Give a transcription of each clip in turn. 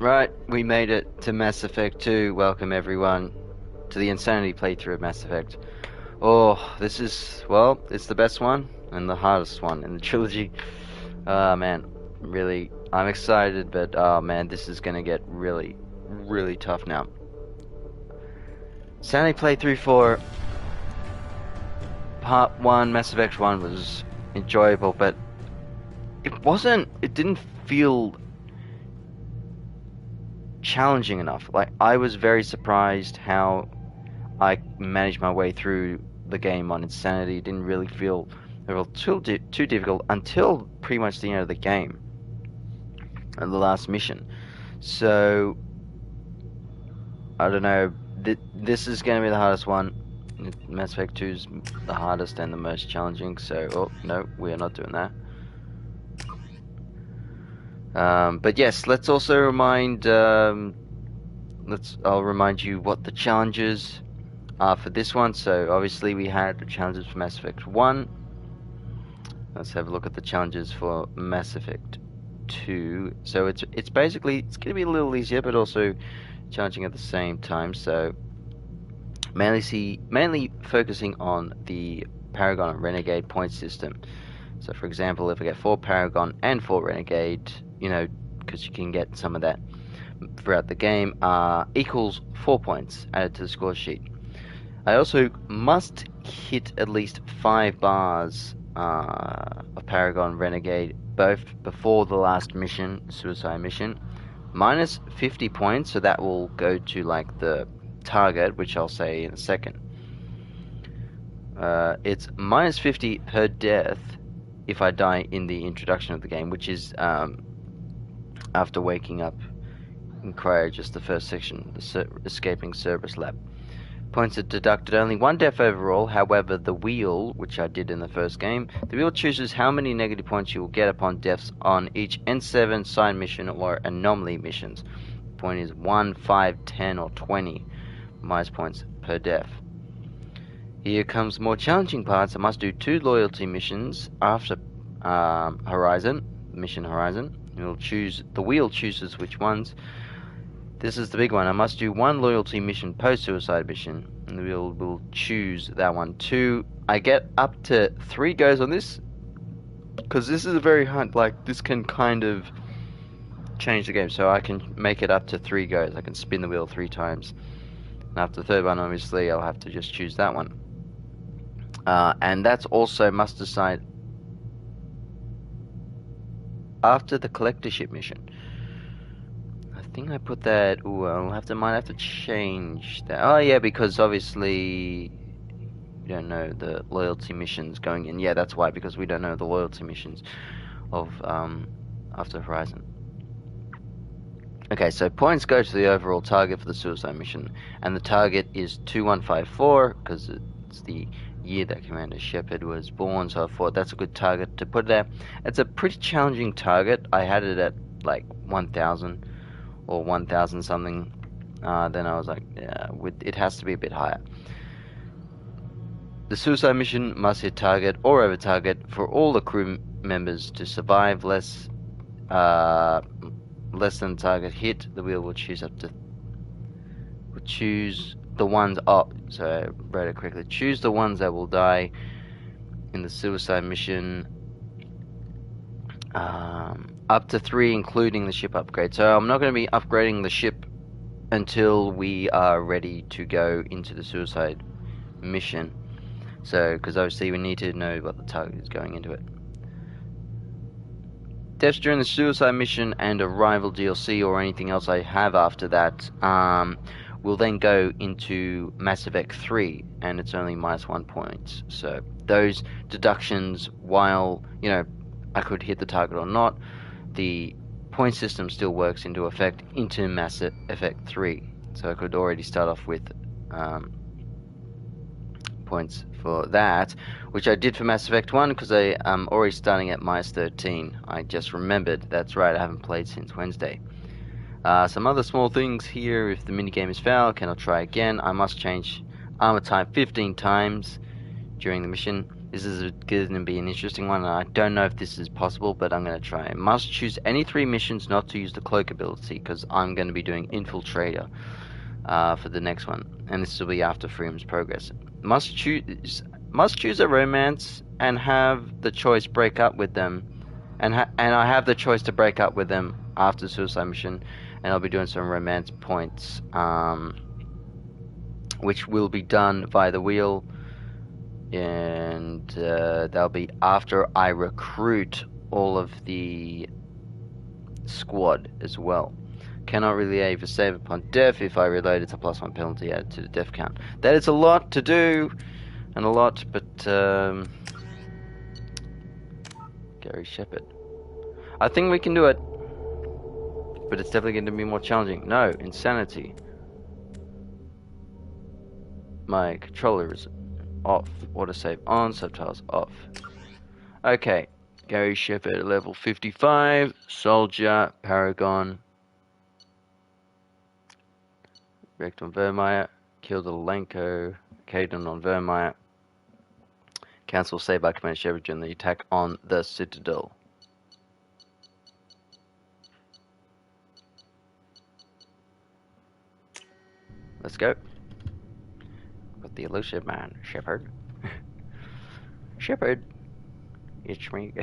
Right, we made it to Mass Effect 2. Welcome everyone to the Insanity playthrough of Mass Effect. Oh, this is, well, it's the best one and the hardest one in the trilogy. Man, really, I'm excited, but oh man, this is gonna get really, really tough now. Insanity playthrough for Part 1, Mass Effect 1 was enjoyable, but it didn't feel challenging enough. Like, I was very surprised how I managed my way through the game on Insanity. It didn't really feel too difficult until pretty much the end of the game and the last mission. So I don't know. This is going to be the hardest one. Mass Effect 2 is the hardest and the most challenging. So, oh no, we are not doing that. But yes, let's also remind. I'll remind you what the challenges for this one. So obviously we had the challenges for Mass Effect 1. Let's have a look at the challenges for Mass Effect 2. So it's basically it's going to be a little easier, but also challenging at the same time. So mainly focusing on the Paragon and Renegade point system. So for example, if I get 4 Paragon and 4 Renegade, you know, because you can get some of that throughout the game, equals 4 points added to the score sheet. I also must hit at least 5 bars of Paragon Renegade, both before the last mission, suicide mission, minus 50 points, so that will go to like the target, which I'll say in a second. It's minus 50 per death if I die in the introduction of the game, which is after waking up in cryo, just the first section, the escaping Cerberus lab. Points are deducted only 1 death overall. However, the wheel, which I did in the first game, the wheel chooses how many negative points you will get upon deaths on each N7 side mission or anomaly missions. The point is 1, 5, 10, or 20 minus points per death. Here comes more challenging parts. I must do 2 loyalty missions after mission Horizon. The wheel chooses which ones. This is the big one. I must do 1 loyalty mission post-suicide mission, and the wheel will choose that one too. I get up to 3 goes on this, because this is a very hard, like, this can kind of change the game, so I can make it up to 3 goes. I can spin the wheel 3 times. And after the 3rd one, obviously, I'll have to just choose that one. And that's also must decide after the collectorship mission. I think I put that. Ooh, might have to change that. Oh yeah, because obviously we don't know the loyalty missions going in. Yeah, that's why, because we don't know the loyalty missions of after Horizon. Okay, so points go to the overall target for the suicide mission, and the target is 2154 because it's the year that Commander Shepard was born, so I thought that's a good target to put there. It's a pretty challenging target. I had it at like 1000 or 1000 something. Then I was like, yeah, it has to be a bit higher. The suicide mission must hit target or over target for all the crew members to survive. Less than target hit, the wheel will choose the ones up. So I wrote it correctly. Choose the ones that will die in the suicide mission. Up to 3, including the ship upgrade. So I'm not going to be upgrading the ship until we are ready to go into the suicide mission. So, because obviously we need to know what the target is going into it. Deaths during the suicide mission and arrival DLC or anything else I have after that will then go into Mass Effect 3, and it's only minus 1 point. So those deductions, while you know I could hit the target or not, the point system still works into effect into Mass Effect 3. So I could already start off with points for that, which I did for Mass Effect 1 because I am already starting at minus 13. I just remembered, that's right, I haven't played since Wednesday. Some other small things here. If the minigame is foul, cannot try again. I must change armor type 15 times during the mission. This is going to be an interesting one, and I don't know if this is possible, but I'm going to try. Must choose any 3 missions not to use the cloak ability, because I'm going to be doing Infiltator for the next one, and this will be after Freedom's progress. Must choose a romance and have the choice break up with them, and I have the choice to break up with them after the suicide mission, and I'll be doing some romance points, which will be done via the wheel. And that'll be after I recruit all of the squad as well. Cannot relieve a save upon death. If I reload, it's a +1 penalty added to the death count. That is a lot to do, and a lot, but Gary Shepard. I think we can do it, but it's definitely going to be more challenging. No, insanity. My controller is off. Autosave on, subtitles off. Okay, Gary Shepard, level 55, soldier, Paragon. Wrecked on Vermeer, killed Alenko, Caden on Vermeer. Cancel save by Commander Shepard during the attack on the Citadel. Let's go. With the Illusive Man, Shepard. Shepard, it's me.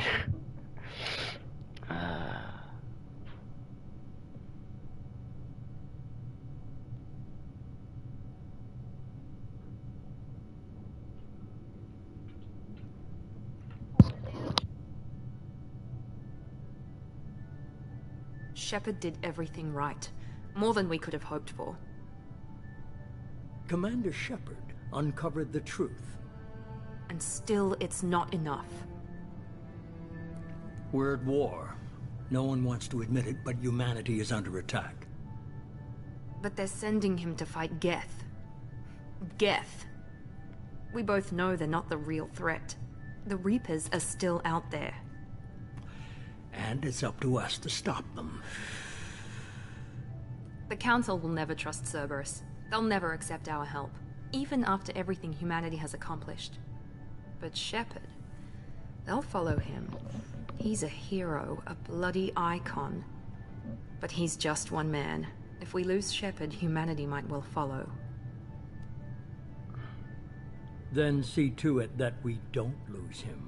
Shepard did everything right. More than we could have hoped for. Commander Shepard uncovered the truth. And still, it's not enough. We're at war. No one wants to admit it, but humanity is under attack. But they're sending him to fight Geth. Geth. We both know they're not the real threat. The Reapers are still out there. And it's up to us to stop them. The Council will never trust Cerberus. They'll never accept our help, even after everything humanity has accomplished. But Shepard, they'll follow him. He's a hero, a bloody icon. But he's just one man. If we lose Shepard, humanity might well follow. Then see to it that we don't lose him.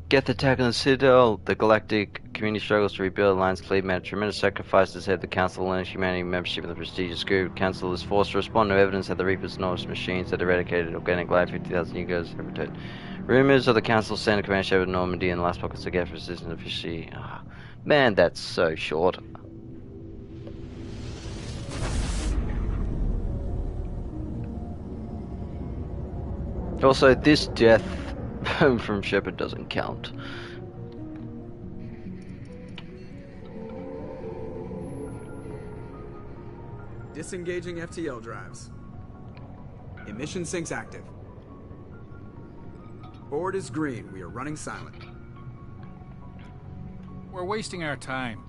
Geth attack on the Citadel. The galactic community struggles to rebuild. Alliance fleet made tremendous sacrifices to save the Council and humanity membership of the prestigious group. Council is forced to respond to evidence that the Reapers' Norse machines had eradicated organic life 50,000 years ago. Returned. Rumors of the Council sent Commander Shepard Normandy and the last pockets of Geth resistance officially. Oh, man, that's so short. Also, this death from Shepard doesn't count. Disengaging FTL drives. Emission sinks active. Board is green. We are running silent. We're wasting our time.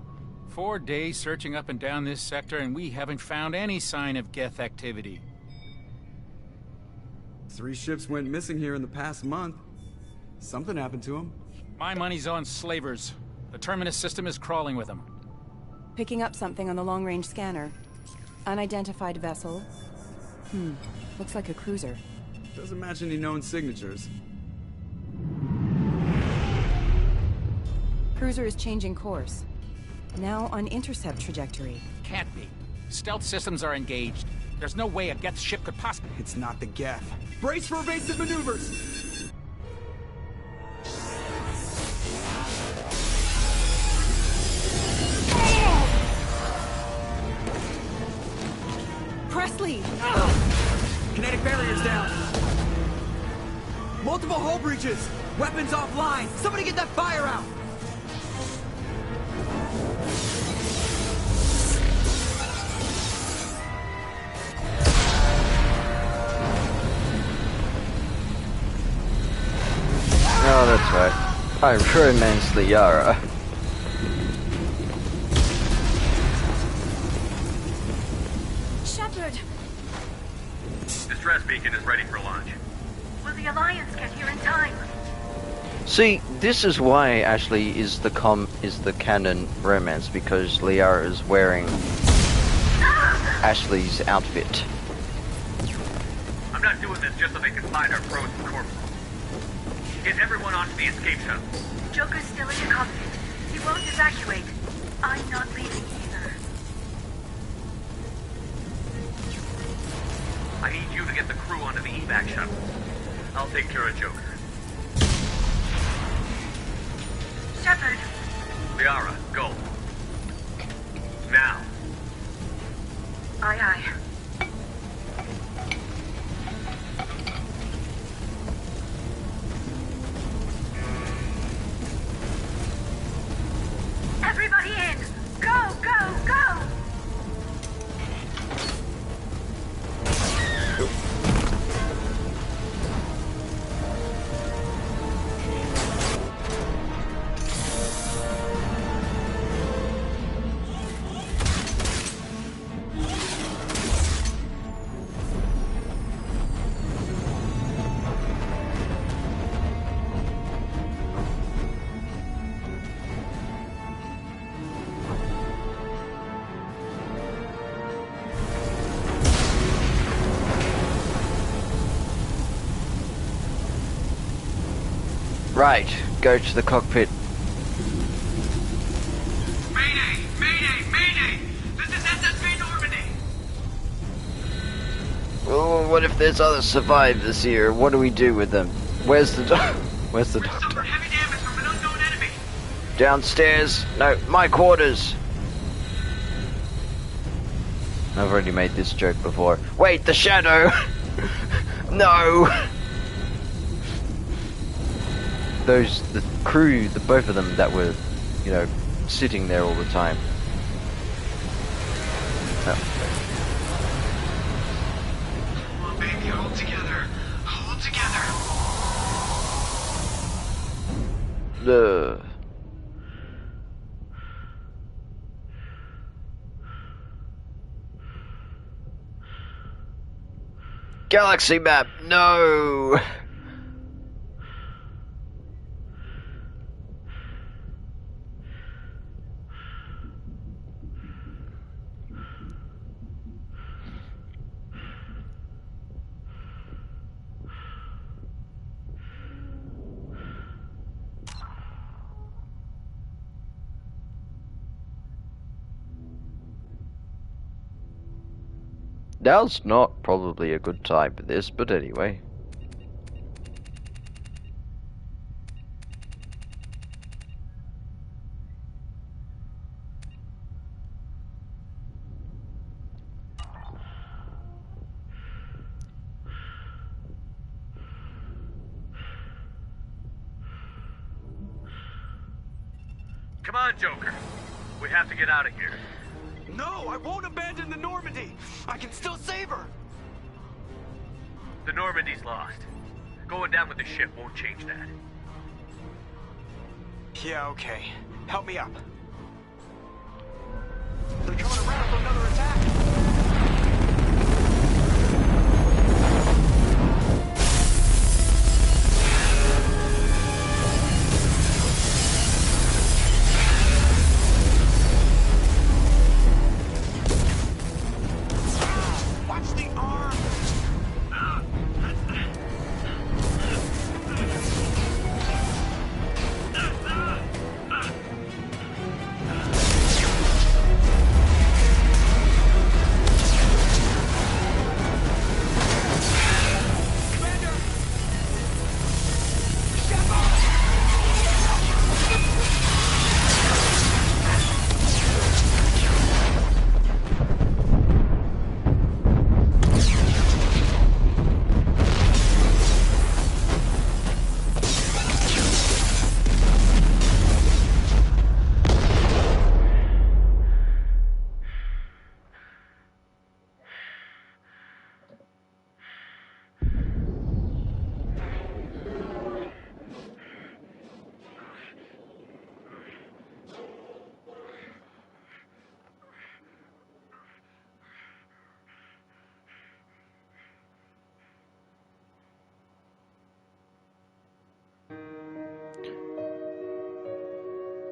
4 days searching up and down this sector, and we haven't found any sign of Geth activity. 3 ships went missing here in the past month. Something happened to them. My money's on slavers. The Terminus system is crawling with them. Picking up something on the long-range scanner. Unidentified vessel. Looks like a cruiser. Doesn't match any known signatures. Cruiser is changing course. Now on intercept trajectory. Can't be. Stealth systems are engaged. There's no way a Geth ship could possibly... It's not the Geth. Brace for evasive maneuvers! Presley! Kinetic barriers down. Multiple hull breaches. Weapons offline. Somebody get that fire out. Oh, that's right. I romance the Yara. beacon is ready for launch. Will the Alliance get here in time? See, this is why Ashley is the canon romance, because Liara is wearing Ashley's outfit. I'm not doing this just so they can find our frozen corpses. Get everyone onto the escape shuttle. Joker's still in the cockpit. He won't evacuate. I'm not leaving either. I need you to get the crew onto the evac shuttle. I'll take care of Joker. Shepard. Liara, go. Now. Aye, aye. Everybody in! Go, go, go! Right, go to the cockpit. Mayday! Mayday! Mayday! This is SSB Normandy! Oh, what if there's other survivors here? What do we do with them? Where's the Where's the doctor? Suffer heavy damage from an unknown enemy! Downstairs. No, my quarters. I've already made this joke before. Wait, the shadow! No! The crew, both of them that were, you know, sitting there all the time. Oh. Come on, baby, hold together. Hold together. Galaxy map, no! Now's not probably a good time for this, but anyway. Come on, Joker. We have to get out of here. No, I won't abandon the Normandy. I can still save her. The Normandy's lost. Going down with the ship won't change that. Yeah, okay. Help me up. They're coming around for another attack.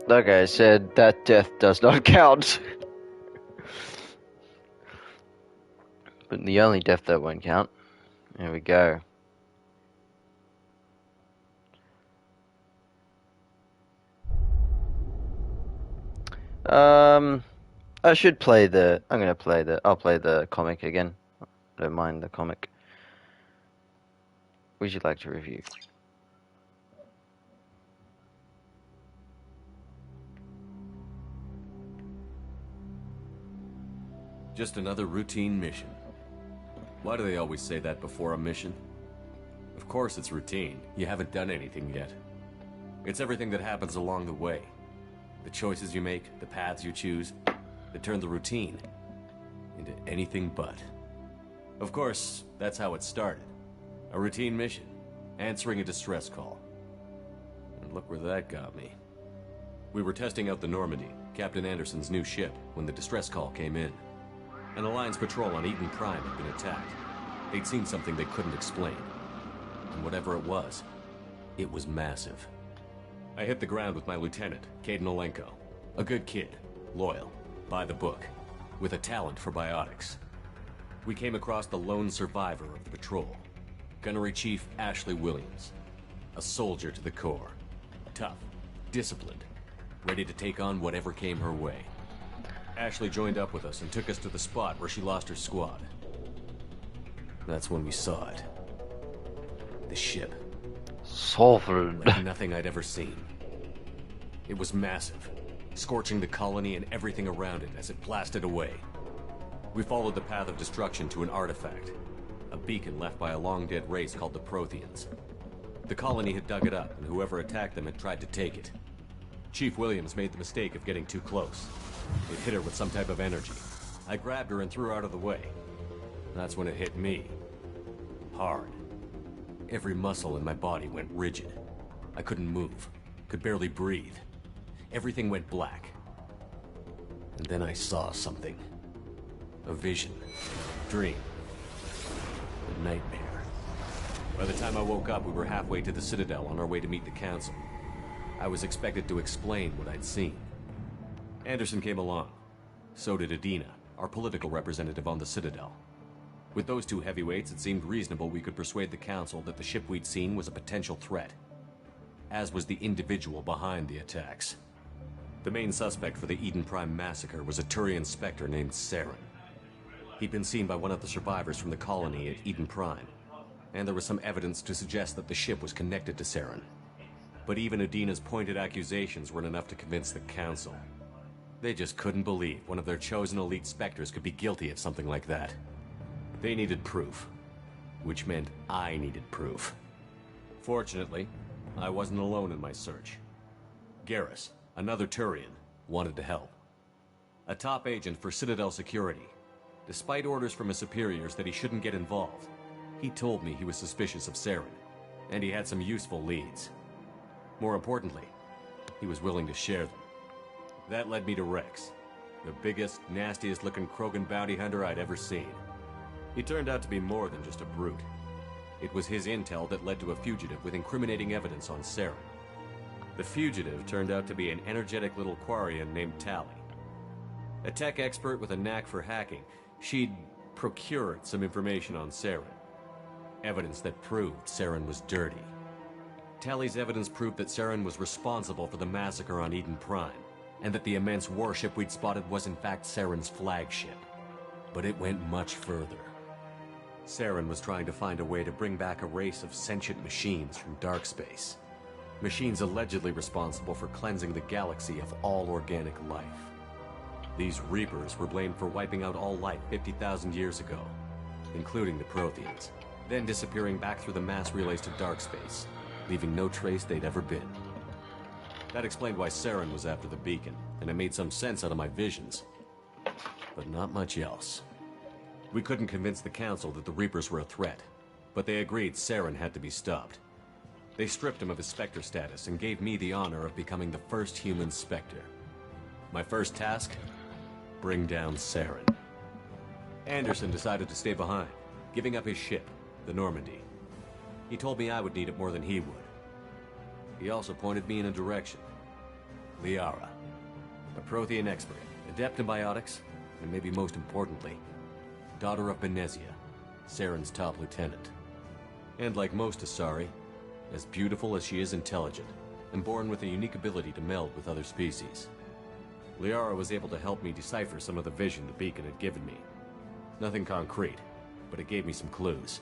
Like I said, that death does not count. But the only death that won't count. There we go. I should play the. I'll play the comic again. I don't mind the comic. Would you like to review? Just another routine mission. Why do they always say that before a mission? Of course it's routine. You haven't done anything yet. It's everything that happens along the way. The choices you make, the paths you choose, that turn the routine into anything but. Of course, that's how it started. A routine mission, answering a distress call. And look where that got me. We were testing out the Normandy, Captain Anderson's new ship, when the distress call came in. An Alliance patrol on Eden Prime had been attacked. They'd seen something they couldn't explain. And whatever it was massive. I hit the ground with my lieutenant, Caden Olenko. A good kid, loyal, by the book, with a talent for biotics. We came across the lone survivor of the patrol, Gunnery Chief Ashley Williams. A soldier to the core. Tough, disciplined, ready to take on whatever came her way. Ashley joined up with us and took us to the spot where she lost her squad. That's when we saw it. The ship. Sovereign. Like nothing I'd ever seen. It was massive, scorching the colony and everything around it as it blasted away. We followed the path of destruction to an artifact, a beacon left by a long-dead race called the Protheans. The colony had dug it up, and whoever attacked them had tried to take it. Chief Williams made the mistake of getting too close. It hit her with some type of energy. I grabbed her and threw her out of the way. That's when it hit me. Hard. Every muscle in my body went rigid. I couldn't move, could barely breathe. Everything went black. And then I saw something. A vision. Dream. A nightmare. By the time I woke up, we were halfway to the Citadel on our way to meet the Council. I was expected to explain what I'd seen. Anderson came along. So did Adina, our political representative on the Citadel. With those two heavyweights, it seemed reasonable we could persuade the Council that the ship we'd seen was a potential threat. As was the individual behind the attacks. The main suspect for the Eden Prime massacre was a Turian Spectre named Saren. He'd been seen by one of the survivors from the colony at Eden Prime, and there was some evidence to suggest that the ship was connected to Saren. But even Adina's pointed accusations weren't enough to convince the Council. They just couldn't believe one of their chosen elite Spectres could be guilty of something like that. They needed proof, which meant I needed proof. Fortunately, I wasn't alone in my search. Garrus, another Turian, wanted to help. A top agent for Citadel Security. Despite orders from his superiors that he shouldn't get involved, he told me he was suspicious of Saren, and he had some useful leads. More importantly, he was willing to share them. That led me to Rex, the biggest, nastiest looking Krogan bounty hunter I'd ever seen. He turned out to be more than just a brute. It was his intel that led to a fugitive with incriminating evidence on Saren. The fugitive turned out to be an energetic little Quarian named Tally. A tech expert with a knack for hacking, she'd procured some information on Saren. Evidence that proved Saren was dirty. Tally's evidence proved that Saren was responsible for the massacre on Eden Prime, and that the immense warship we'd spotted was in fact Saren's flagship. But it went much further. Saren was trying to find a way to bring back a race of sentient machines from dark space. Machines allegedly responsible for cleansing the galaxy of all organic life. These Reapers were blamed for wiping out all life 50,000 years ago, including the Protheans, then disappearing back through the mass relays to dark space, leaving no trace they'd ever been. That explained why Saren was after the beacon, and it made some sense out of my visions. But not much else. We couldn't convince the Council that the Reapers were a threat, but they agreed Saren had to be stopped. They stripped him of his Spectre status and gave me the honor of becoming the first human Spectre. My first task? Bring down Saren. Anderson decided to stay behind, giving up his ship, the Normandy. He told me I would need it more than he would. He also pointed me in a direction. Liara. A Prothean expert, adept in biotics, and maybe most importantly, daughter of Benezia, Saren's top lieutenant. And like most Asari, as beautiful as she is intelligent, and born with a unique ability to meld with other species. Liara was able to help me decipher some of the vision the beacon had given me. Nothing concrete, but it gave me some clues.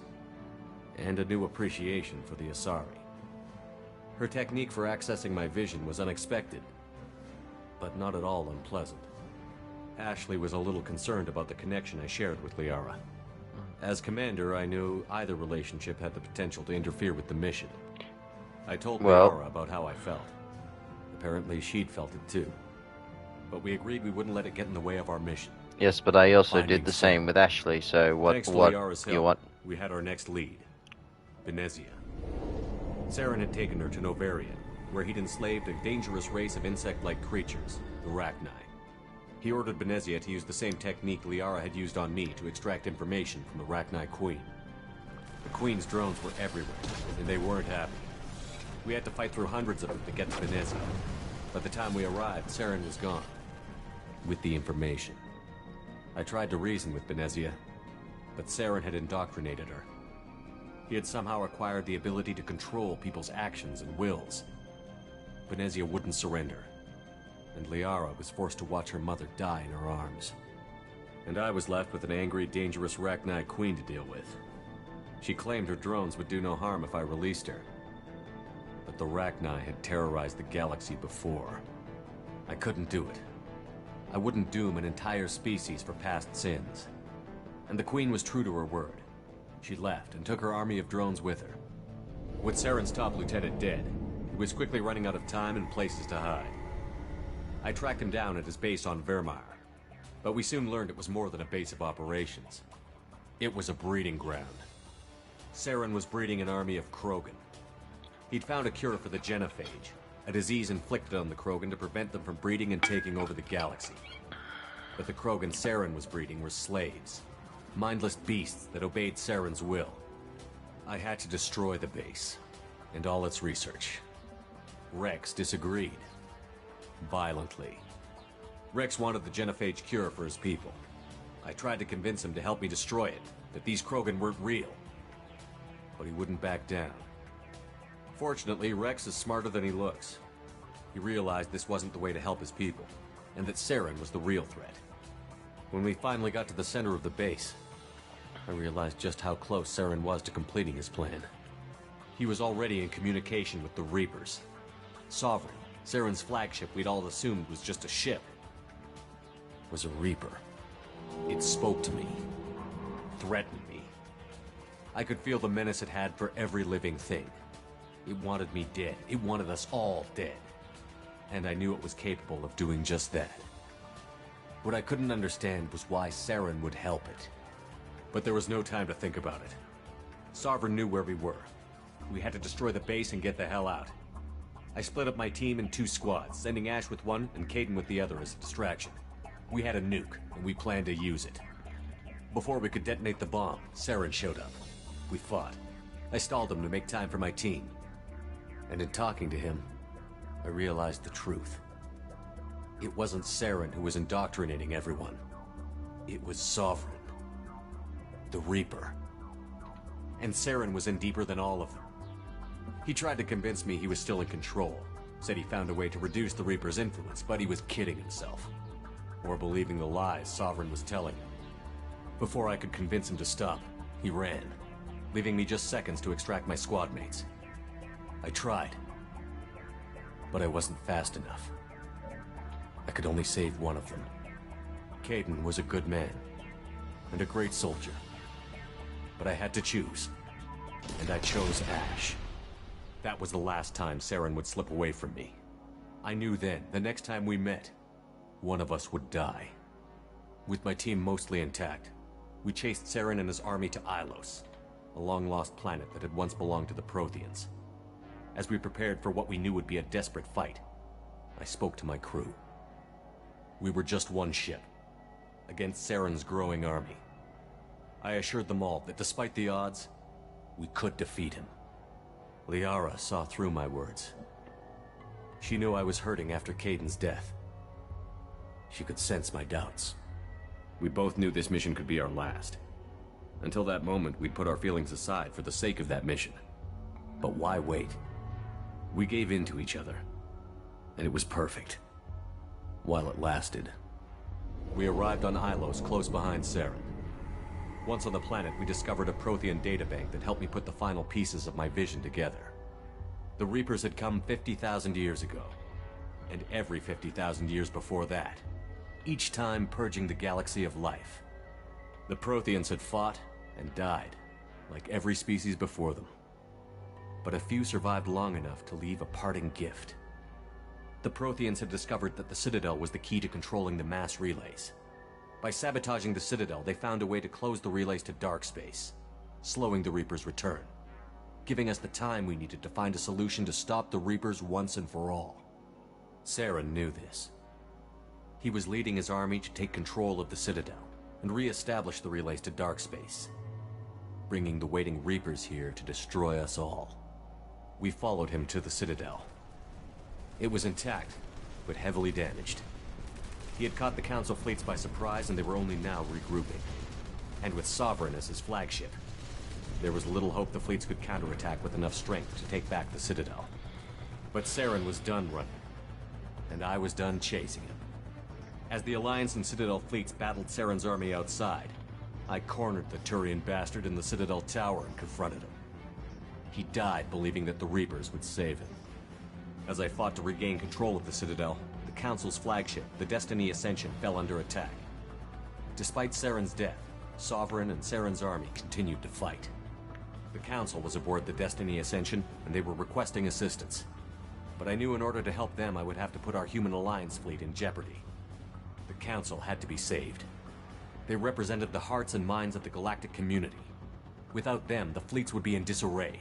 And a new appreciation for the Asari. Her technique for accessing my vision was unexpected, but not at all unpleasant. Ashley was a little concerned about the connection I shared with Liara. As commander, I knew either relationship had the potential to interfere with the mission. I told Liara about how I felt. Apparently she'd felt it too. But we agreed we wouldn't let it get in the way of our mission. Yes, but I also did the same with Ashley, so what you want? We had our next lead, Benezia. Saren had taken her to Novarian, where he'd enslaved a dangerous race of insect-like creatures, the Rachni. He ordered Benezia to use the same technique Liara had used on me to extract information from the Rachni Queen. The Queen's drones were everywhere, and they weren't happy. We had to fight through hundreds of them to get to Benezia. By the time we arrived, Saren was gone, with the information. I tried to reason with Benezia, but Saren had indoctrinated her. He had somehow acquired the ability to control people's actions and wills. Benezia wouldn't surrender, and Liara was forced to watch her mother die in her arms. And I was left with an angry, dangerous Rachni Queen to deal with. She claimed her drones would do no harm if I released her. But the Rachni had terrorized the galaxy before. I couldn't do it. I wouldn't doom an entire species for past sins. And the Queen was true to her word. She left and took her army of drones with her. With Saren's top lieutenant dead, he was quickly running out of time and places to hide. I tracked him down at his base on Vermeer, but we soon learned it was more than a base of operations. It was a breeding ground. Saren was breeding an army of Krogan. He'd found a cure for the genophage, a disease inflicted on the Krogan to prevent them from breeding and taking over the galaxy. But the Krogan Saren was breeding were slaves, mindless beasts that obeyed Saren's will. I had to destroy the base, and all its research. Rex disagreed. Violently. Rex wanted the genophage cure for his people. I tried to convince him to help me destroy it, that these Krogan weren't real. But he wouldn't back down. Fortunately, Rex is smarter than he looks. He realized this wasn't the way to help his people, and that Saren was the real threat. When we finally got to the center of the base, I realized just how close Saren was to completing his plan. He was already in communication with the Reapers. Sovereign, Saren's flagship we'd all assumed was just a ship, was a Reaper. It spoke to me, threatened me. I could feel the menace it had for every living thing. It wanted me dead. It wanted us all dead. And I knew it was capable of doing just that. What I couldn't understand was why Saren would help it. But there was no time to think about it. Sovereign knew where we were. We had to destroy the base and get the hell out. I split up my team in 2 squads, sending Ash with one and Caden with the other as a distraction. We had a nuke, and we planned to use it. Before we could detonate the bomb, Saren showed up. We fought. I stalled him to make time for my team. And in talking to him, I realized the truth. It wasn't Saren who was indoctrinating everyone. It was Sovereign. The Reaper. And Saren was in deeper than all of them. He tried to convince me he was still in control. Said he found a way to reduce the Reaper's influence, but he was kidding himself. Or believing the lies Sovereign was telling him. Before I could convince him to stop, he ran, leaving me just seconds to extract my squad mates. I tried, but I wasn't fast enough. I could only save one of them. Caden was a good man, and a great soldier. But I had to choose, and I chose Ash. That was the last time Saren would slip away from me. I knew then, the next time we met, one of us would die. With my team mostly intact, we chased Saren and his army to Ilos, a long-lost planet that had once belonged to the Protheans. As we prepared for what we knew would be a desperate fight, I spoke to my crew. We were just one ship, against Saren's growing army. I assured them all that despite the odds, we could defeat him. Liara saw through my words. She knew I was hurting after Caden's death. She could sense my doubts. We both knew this mission could be our last. Until that moment, we'd put our feelings aside for the sake of that mission. But why wait? We gave in to each other. And it was perfect. While it lasted. We arrived on Ilos, close behind Saren. Once on the planet, we discovered a Prothean databank that helped me put the final pieces of my vision together. The Reapers had come 50,000 years ago. And every 50,000 years before that. Each time purging the galaxy of life. The Protheans had fought and died, like every species before them. But a few survived long enough to leave a parting gift. The Protheans had discovered that the Citadel was the key to controlling the mass relays. By sabotaging the Citadel, they found a way to close the relays to dark space, slowing the Reapers' return, giving us the time we needed to find a solution to stop the Reapers once and for all. Saren knew this. He was leading his army to take control of the Citadel and re-establish the relays to dark space, bringing the waiting Reapers here to destroy us all. We followed him to the Citadel. It was intact, but heavily damaged. He had caught the Council fleets by surprise, and they were only now regrouping. And with Sovereign as his flagship, there was little hope the fleets could counterattack with enough strength to take back the Citadel. But Saren was done running, and I was done chasing him. As the Alliance and Citadel fleets battled Saren's army outside, I cornered the Turian bastard in the Citadel tower and confronted him. He died believing that the Reapers would save him. As I fought to regain control of the Citadel, the Council's flagship, the Destiny Ascension, fell under attack. Despite Saren's death, Sovereign and Saren's army continued to fight. The Council was aboard the Destiny Ascension, and they were requesting assistance. But I knew in order to help them, I would have to put our Human Alliance fleet in jeopardy. The Council had to be saved. They represented the hearts and minds of the galactic community. Without them, the fleets would be in disarray.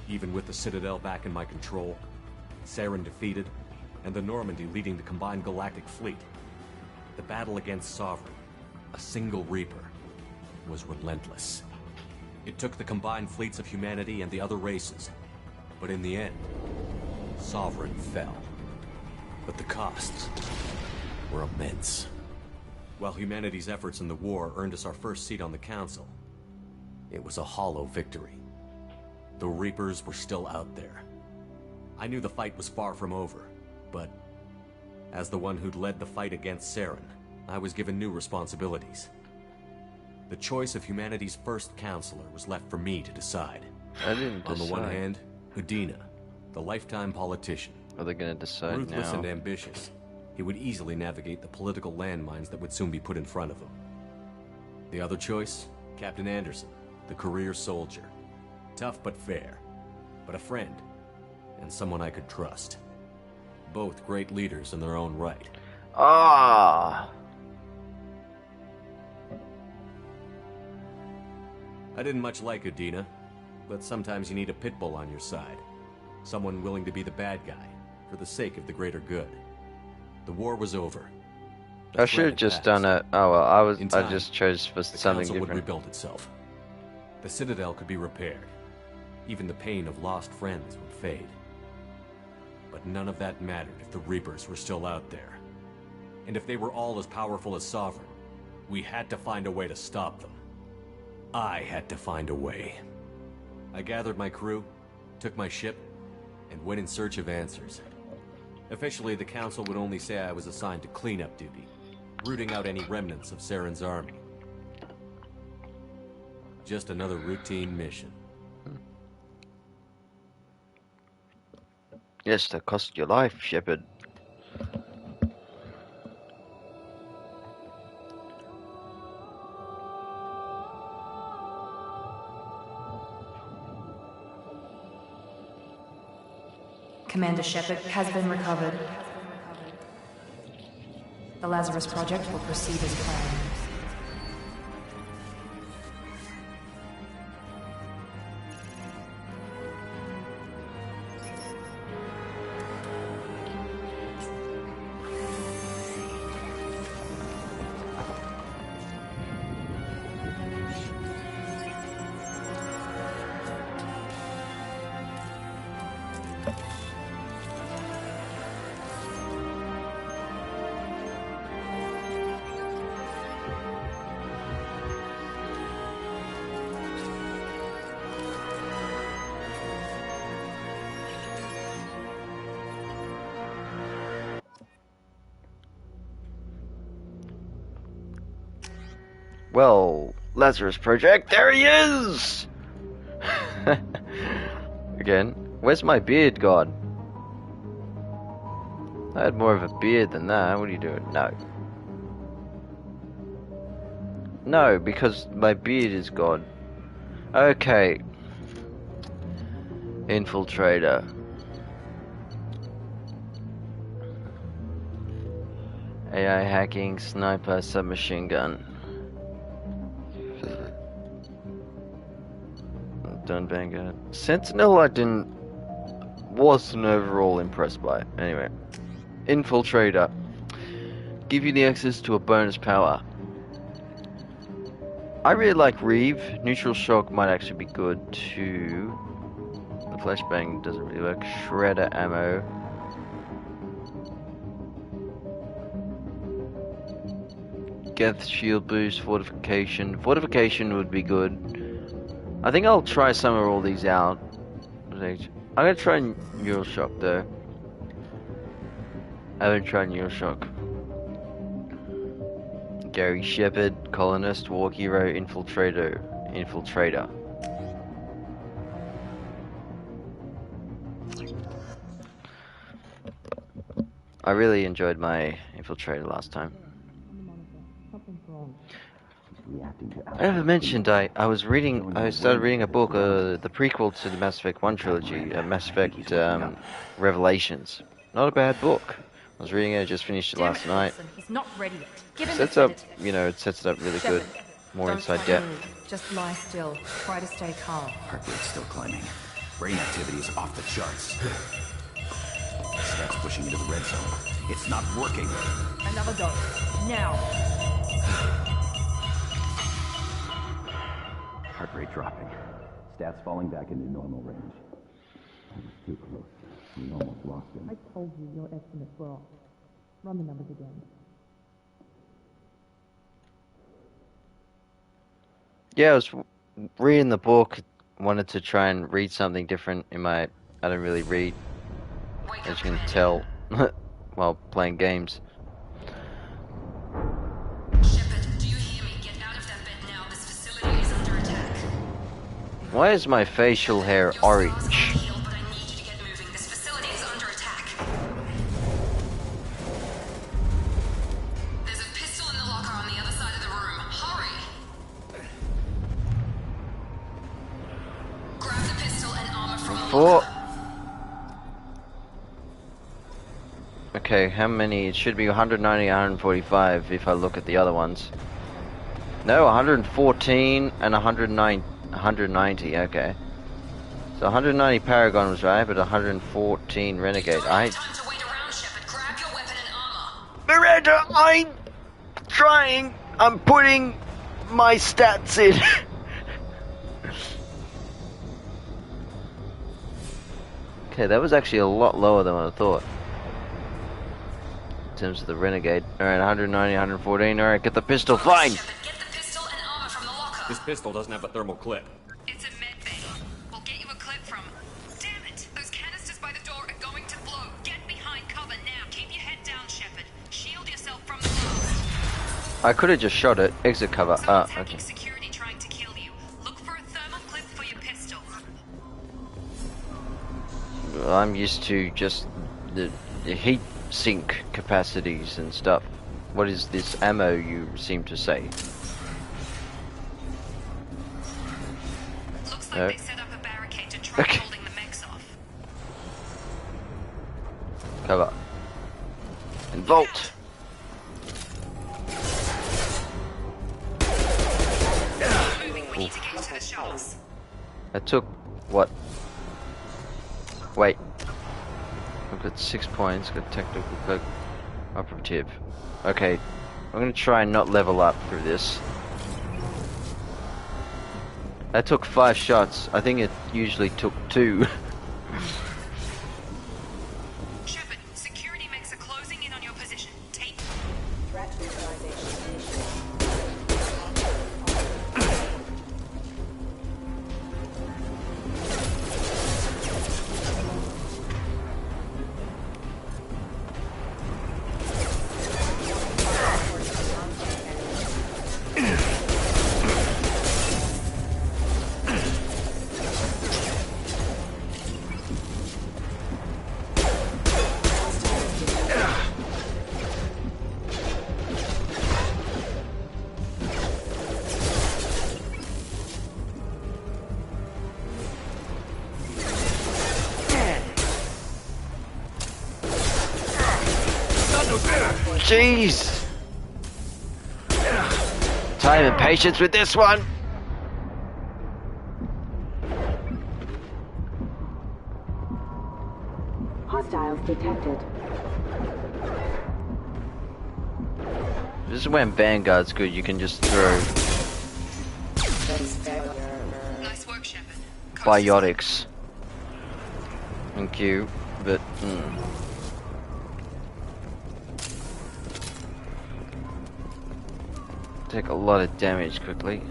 Even with the Citadel back in my control, Saren defeated, and the Normandy leading the combined galactic fleet, the battle against Sovereign, a single Reaper, was relentless. It took the combined fleets of humanity and the other races, but in the end, Sovereign fell. But the costs were immense. While humanity's efforts in the war earned us our first seat on the Council, it was a hollow victory. The Reapers were still out there. I knew the fight was far from over, but as the one who'd led the fight against Saren, I was given new responsibilities. The choice of humanity's first counselor was left for me to decide. I didn't decide. On the one hand, Udina, the lifetime politician. Are they going to decide Ruthless now? and ambitious, he would easily navigate the political landmines that would soon be put in front of him. The other choice, Captain Anderson, the career soldier. Tough but fair, but a friend, and someone I could trust. Both great leaders in their own right. Ah! I didn't much like Udina, but sometimes you need a pit bull on your side. Someone willing to be the bad guy, for the sake of the greater good. The war was over. I should have just done it. Oh well, I just chose for the something Council different. would rebuild itself. The Citadel could be repaired. Even the pain of lost friends would fade. But none of that mattered if the Reapers were still out there. And if they were all as powerful as Sovereign, we had to find a way to stop them. I had to find a way. I gathered my crew, took my ship, and went in search of answers. Officially, the Council would only say I was assigned to cleanup duty, rooting out any remnants of Saren's army. Just another routine mission. Yes, that cost your life, Shepard. Commander Shepard has been recovered. The Lazarus Project will proceed as planned. Well, Lazarus Project, there he is! Again, where's my beard gone? I had more of a beard than that. What are you doing? No. No, because my beard is gone. Okay. Infiltrator. AI hacking, sniper, submachine gun. Done Vanguard. Sentinel wasn't overall impressed by it. Anyway. Infiltrator. Give you the access to a bonus power. I really like Reeve. Neutral shock might actually be good too. The flashbang doesn't really work. Shredder ammo. Geth shield boost, fortification. Fortification would be good. I think I'll try some of all these out. I'm gonna try neural shock though. I haven't tried neural shock. Gary Shepard, colonist, war hero, infiltrator. I really enjoyed my infiltrator last time. I never mentioned I started reading a book, the prequel to the Mass Effect 1 trilogy, Mass Effect Revelations. Not a bad book. I was reading it, I just finished it last night. He's not ready yet. Give him Sets up, it sets it up really good. More inside depth. Just lie still. Try to stay calm. Heart rate's still climbing. Brain activity is off the charts. Stats pushing into the red zone. It's not working. Another dose. Now. Heart rate dropping. Stats falling back into normal range. I was too close. We almost lost him. I told you your estimates were off. Run the numbers again. Yeah, I was reading the book. Wanted to try and read something different in my... I don't really read, as you can tell, while playing games. Shepard, do you hear me? Get out of that bed now. This facility is under attack. Why is my facial hair orange? Okay, how many? It should be 190, 145 if I look at the other ones. No, 114 and 190, okay. So 190 Paragon was right, but 114 Renegade. Miranda, I'm trying. I'm putting my stats in. Okay, that was actually a lot lower than what I thought. In terms of the Renegade. Alright, 190, 114. Alright, get the pistol. Fine! Get the pistol and armor from the locker. This pistol doesn't have a thermal clip. It's a med bay. We'll get you a clip from... Damn it! Those canisters by the door are going to blow. Get behind cover now. Keep your head down, Shepard. Shield yourself from the blast. I could have just shot it. Exit cover. Ah, okay. Security trying to kill you. Look for a thermal clip for your pistol. I'm used to just the heat sink capacities and stuff. What is this ammo you seem to say? Looks like they set up a barricade to try holding the mechs off. Cover. And vault! Moving, we need to get to the shafts. That took what? Wait. I've got 6 points, got technical cloak operative. Okay, I'm gonna try and not level up through this. That took 5 shots. I think it usually took 2. Shepard, security mechs are closing in on your position. Take. Threat neutralization initiated. Jeez! Time and patience with this one! Hostiles detected. This is when Vanguard's good, you can just throw Nice work, Shepard. biotics. Thank you, but take a lot of damage quickly.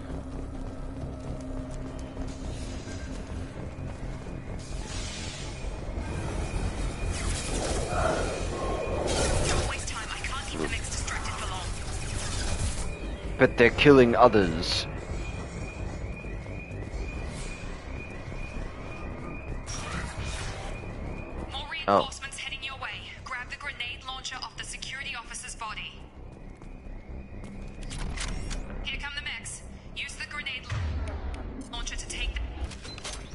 Don't waste time. I can't keep the mix distracted for long. But they're killing others. More reinforcements heading your way. Grab the grenade launcher off the security officer's body. Here come the mechs. Use the grenade launcher to take them.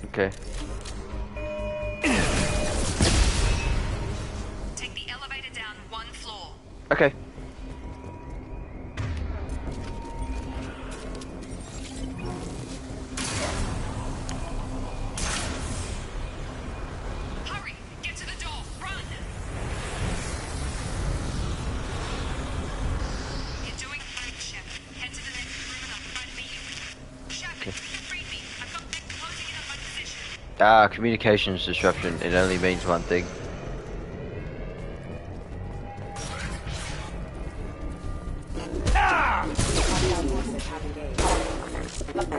Okay. Take the elevator down one floor. Okay. Hurry! Get to the door! Run! You're doing great, Shepard. Head to the next room and I'll try to meet you. Shepard, you freed me. I've got mechs closing in on my position. Communications disruption. It only means one thing.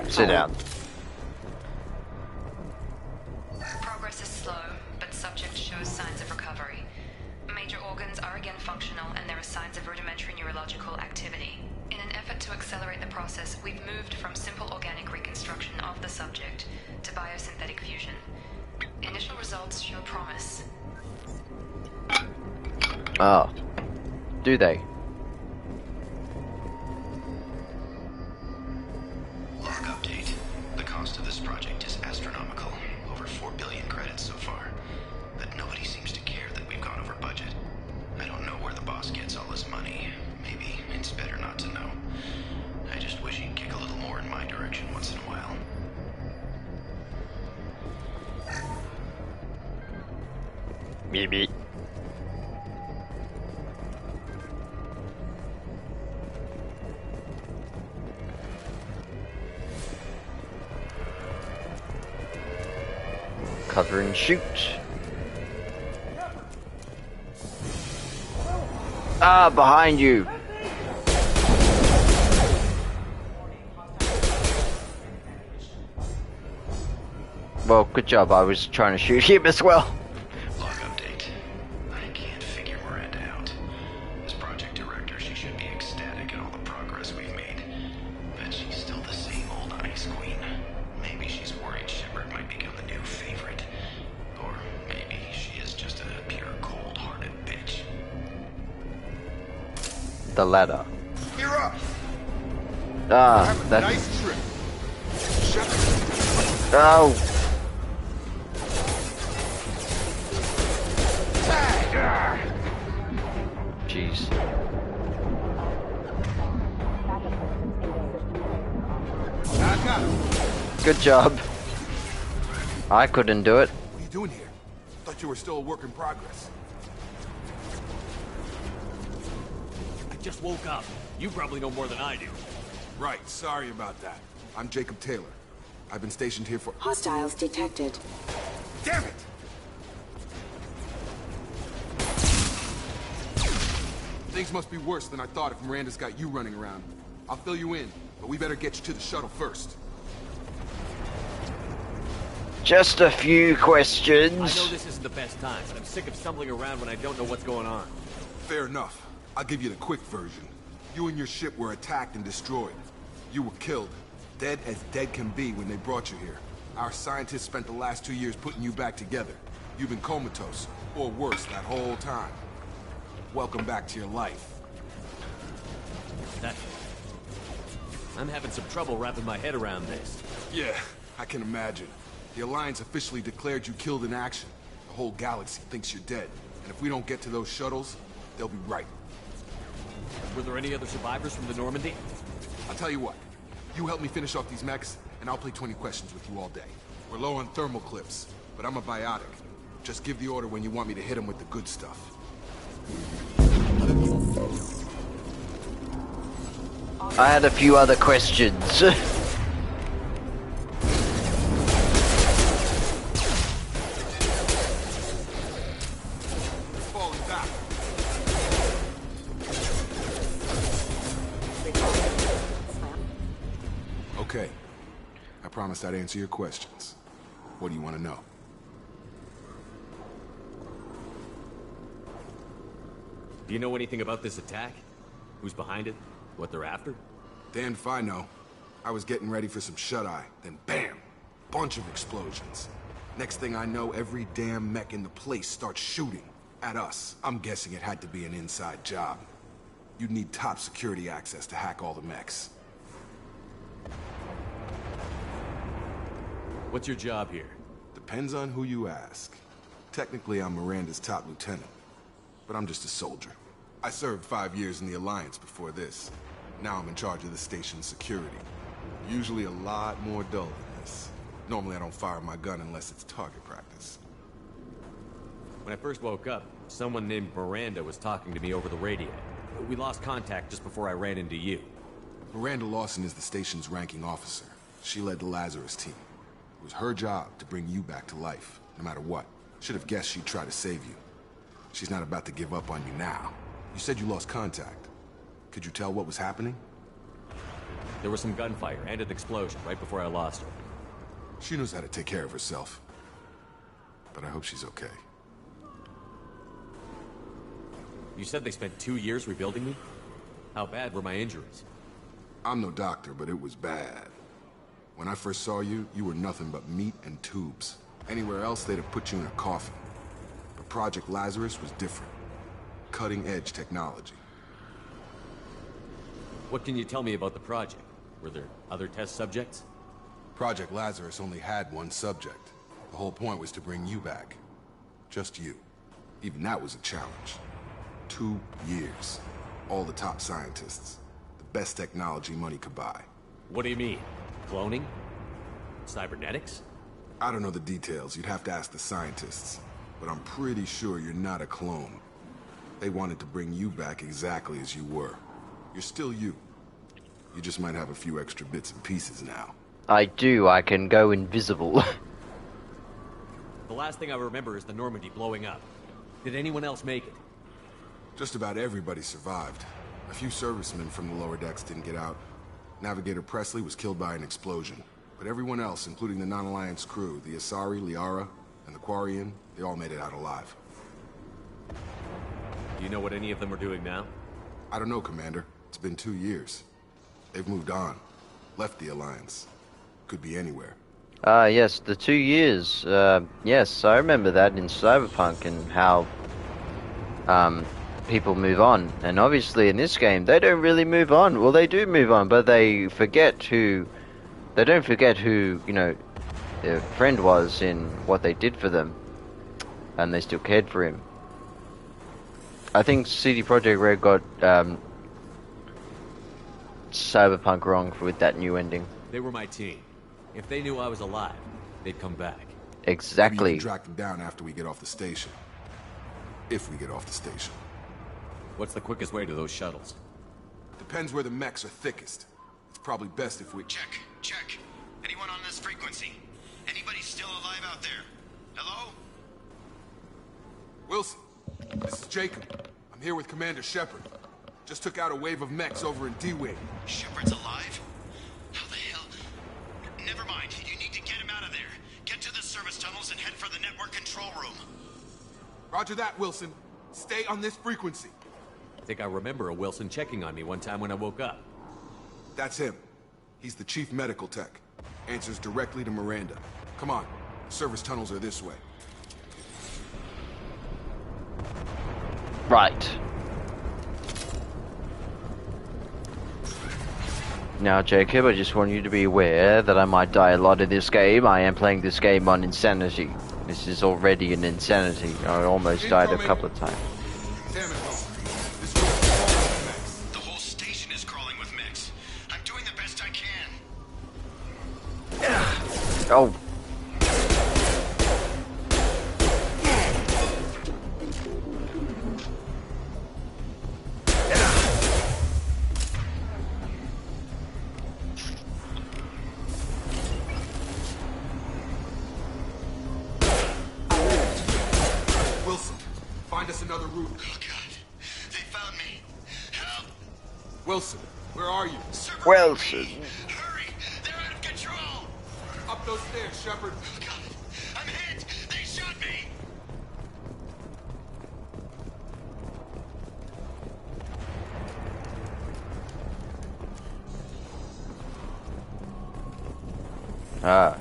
Sit down. Progress is slow, but subject shows signs of recovery. Major organs are again functional, and there are signs of rudimentary neurological activity. In an effort to accelerate the process, we've moved from simple organic reconstruction of the subject to biosynthetic fusion. Initial results show promise. Ah. Do they? Log update. The cost of this project is astronomical. Over 4 billion credits so far. But nobody seems to care that we've gone over budget. I don't know where the boss gets all his money. Maybe it's better not to know. I just wish he'd kick a little more in my direction once in a while. Maybe. Cover and shoot. Ah, behind you. Well, good job. I was trying to shoot him as well. Log update. I can't figure Miranda out. As project director, she should be ecstatic at all the progress we've made. But she's still the same old ice queen. Maybe she's worried Shepard might become the new favorite. Or maybe she is just a pure cold-hearted bitch. The ladder. You're up. Ah, Have a that's... nice trip. Shepard. Oh. Jeez. I got him. Good job. I couldn't do it. What are you doing here? Thought you were still a work in progress. I just woke up. You probably know more than I do. Right, sorry about that. I'm Jacob Taylor. I've been stationed here for... Hostiles detected. Damn it! Things must be worse than I thought if Miranda's got you running around. I'll fill you in, but we better get you to the shuttle first. Just a few questions. I know this isn't the best time, but I'm sick of stumbling around when I don't know what's going on. Fair enough. I'll give you the quick version. You and your ship were attacked and destroyed. You were killed. Dead as dead can be when they brought you here. Our scientists spent the last 2 years putting you back together. You've been comatose, or worse, that whole time. Welcome back to your life. I'm having some trouble wrapping my head around this. Yeah, I can imagine. The Alliance officially declared you killed in action. The whole galaxy thinks you're dead. And if we don't get to those shuttles, they'll be right. Were there any other survivors from the Normandy? I'll tell you what. You help me finish off these mechs, and I'll play 20 questions with you all day. We're low on thermal clips, but I'm a biotic. Just give the order when you want me to hit them with the good stuff. I had a few other questions. Falling back. Okay. I promised I'd answer your questions. What do you want to know? Do you know anything about this attack? Who's behind it? What they're after? Damned if I know. I was getting ready for some shut-eye, then bam! Bunch of explosions. Next thing I know, every damn mech in the place starts shooting at us. I'm guessing it had to be an inside job. You'd need top security access to hack all the mechs. What's your job here? Depends on who you ask. Technically, I'm Miranda's top lieutenant, but I'm just a soldier. I served 5 years in the Alliance before this. Now I'm in charge of the station's security. Usually a lot more dull than this. Normally I don't fire my gun unless it's target practice. When I first woke up, someone named Miranda was talking to me over the radio. We lost contact just before I ran into you. Miranda Lawson is the station's ranking officer. She led the Lazarus team. It was her job to bring you back to life, no matter what. Should have guessed she'd try to save you. She's not about to give up on you now. You said you lost contact. Could you tell what was happening? There was some gunfire and an explosion right before I lost her. She knows how to take care of herself. But I hope she's okay. You said they spent 2 years rebuilding me? How bad were my injuries? I'm no doctor, but it was bad. When I first saw you, you were nothing but meat and tubes. Anywhere else, they'd have put you in a coffin. But Project Lazarus was different. Cutting-edge technology. What can you tell me about the project? Were there other test subjects? Project Lazarus only had one subject. The whole point was to bring you back. Just you. Even that was a challenge. 2 years. All the top scientists. The best technology money could buy. What do you mean? Cloning? Cybernetics? I don't know the details. You'd have to ask the scientists. But I'm pretty sure you're not a clone. They wanted to bring you back exactly as you were. You're still you. You just might have a few extra bits and pieces now. I do. I can go invisible. The last thing I remember is the Normandy blowing up. Did anyone else make it? Just about everybody survived. A few servicemen from the lower decks didn't get out. Navigator Presley was killed by an explosion. But everyone else, including the non-Alliance crew, the Asari, Liara, and the Quarian, they all made it out alive. Do you know what any of them are doing now? I don't know, Commander. It's been 2 years. They've moved on. Left the Alliance. Could be anywhere. Yes, the 2 years. Yes, I remember that in Cyberpunk and how people move on. And obviously in this game, they don't really move on. Well, they do move on, but they forget who... They don't forget who, you know, their friend was in what they did for them. And they still cared for him. I think CD Projekt Red got Cyberpunk wrong with that new ending. They were my team. If they knew I was alive, they'd come back. Exactly. Maybe you can track them down after we get off the station. If we get off the station. What's the quickest way to those shuttles? Depends where the mechs are thickest. It's probably best if we... Check. Anyone on this frequency? Anybody still alive out there? Hello? Wilson, this is Jacob. I'm here with Commander Shepard. Just took out a wave of mechs over in D-Wing. Shepard's alive? How the hell? Never mind. You need to get him out of there. Get to the service tunnels and head for the network control room. Roger that, Wilson. Stay on this frequency. I think I remember a Wilson checking on me one time when I woke up. That's him. He's the chief medical tech. Answers directly to Miranda. Come on. Service tunnels are this way. Right. Now, Jacob, I just want you to be aware that I might die a lot in this game. I am playing this game on insanity. This is already an insanity. I almost died a couple of times. Damn it, Wilson. This room is full of mechs. Oh. Wilson, find us another route. Oh God, they found me. Help! Wilson, where are you? Wilson. Hurry! They're out of control! Up those stairs, Shepard. Oh God, I'm hit! They shot me! Ah.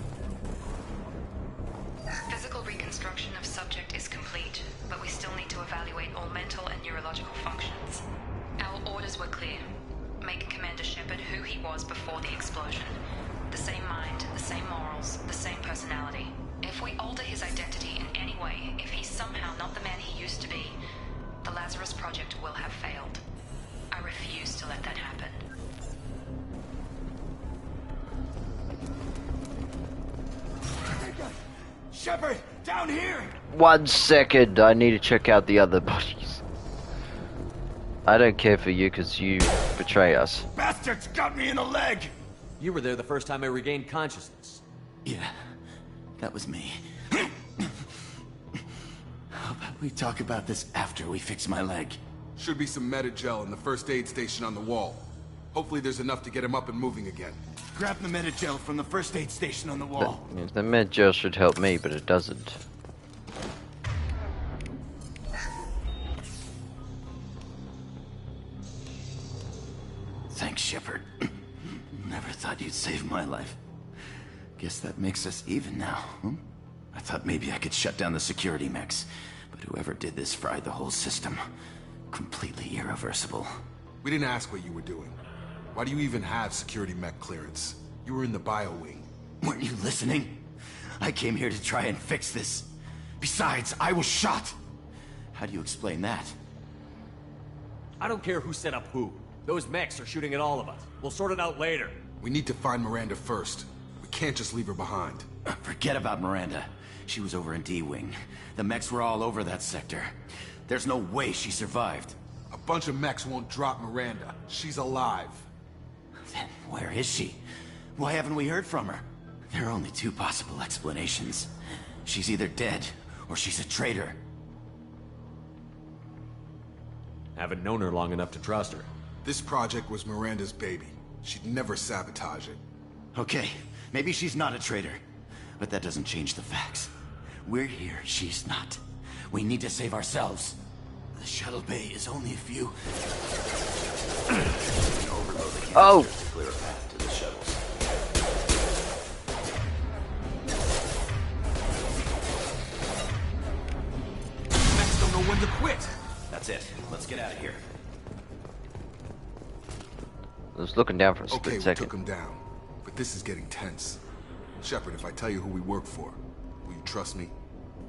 Physical reconstruction of subject is complete, but we still need to evaluate all mental and neurological functions. Our orders were clear. Make Commander Shepard who he was before the explosion. The same mind, the same morals, the same personality. If we alter his identity in any way, if he's somehow not the man he used to be, the Lazarus Project will have failed. I refuse to let that happen. Shepard, down here! 1 second, I need to check out the other bodies. I don't care for you because you betray us. Bastards got me in the leg! You were there the first time I regained consciousness. Yeah, that was me. How about we talk about this after we fix my leg? Should be some Metagel in the first aid station on the wall. Hopefully there's enough to get him up and moving again. Grab the Metagel from the first aid station on the wall. The med gel should help me, but it doesn't. Thanks, Shepard. Never thought you'd save my life. Guess that makes us even now, huh? I thought maybe I could shut down the security mechs, but whoever did this fried the whole system. Completely irreversible. We didn't ask what you were doing. Why do you even have security mech clearance? You were in the bio wing. Weren't you listening? I came here to try and fix this. Besides, I was shot. How do you explain that? I don't care who set up who. Those mechs are shooting at all of us. We'll sort it out later. We need to find Miranda first. We can't just leave her behind. Forget about Miranda. She was over in D-Wing. The mechs were all over that sector. There's no way she survived. A bunch of mechs won't drop Miranda. She's alive. Then where is she? Why haven't we heard from her? There are only two possible explanations. She's either dead, or she's a traitor. Haven't known her long enough to trust her. This project was Miranda's baby. She'd never sabotage it. Okay, maybe she's not a traitor. But that doesn't change the facts. We're here, she's not. We need to save ourselves. The shuttle bay is only a few... Oh! Clear a path to the shuttles. Mechs don't know when to quit. That's it. Let's get out of here. I was looking down for a Okay, split second. we took him down. But this is getting tense. Shepard, if I tell you who we work for, will you trust me?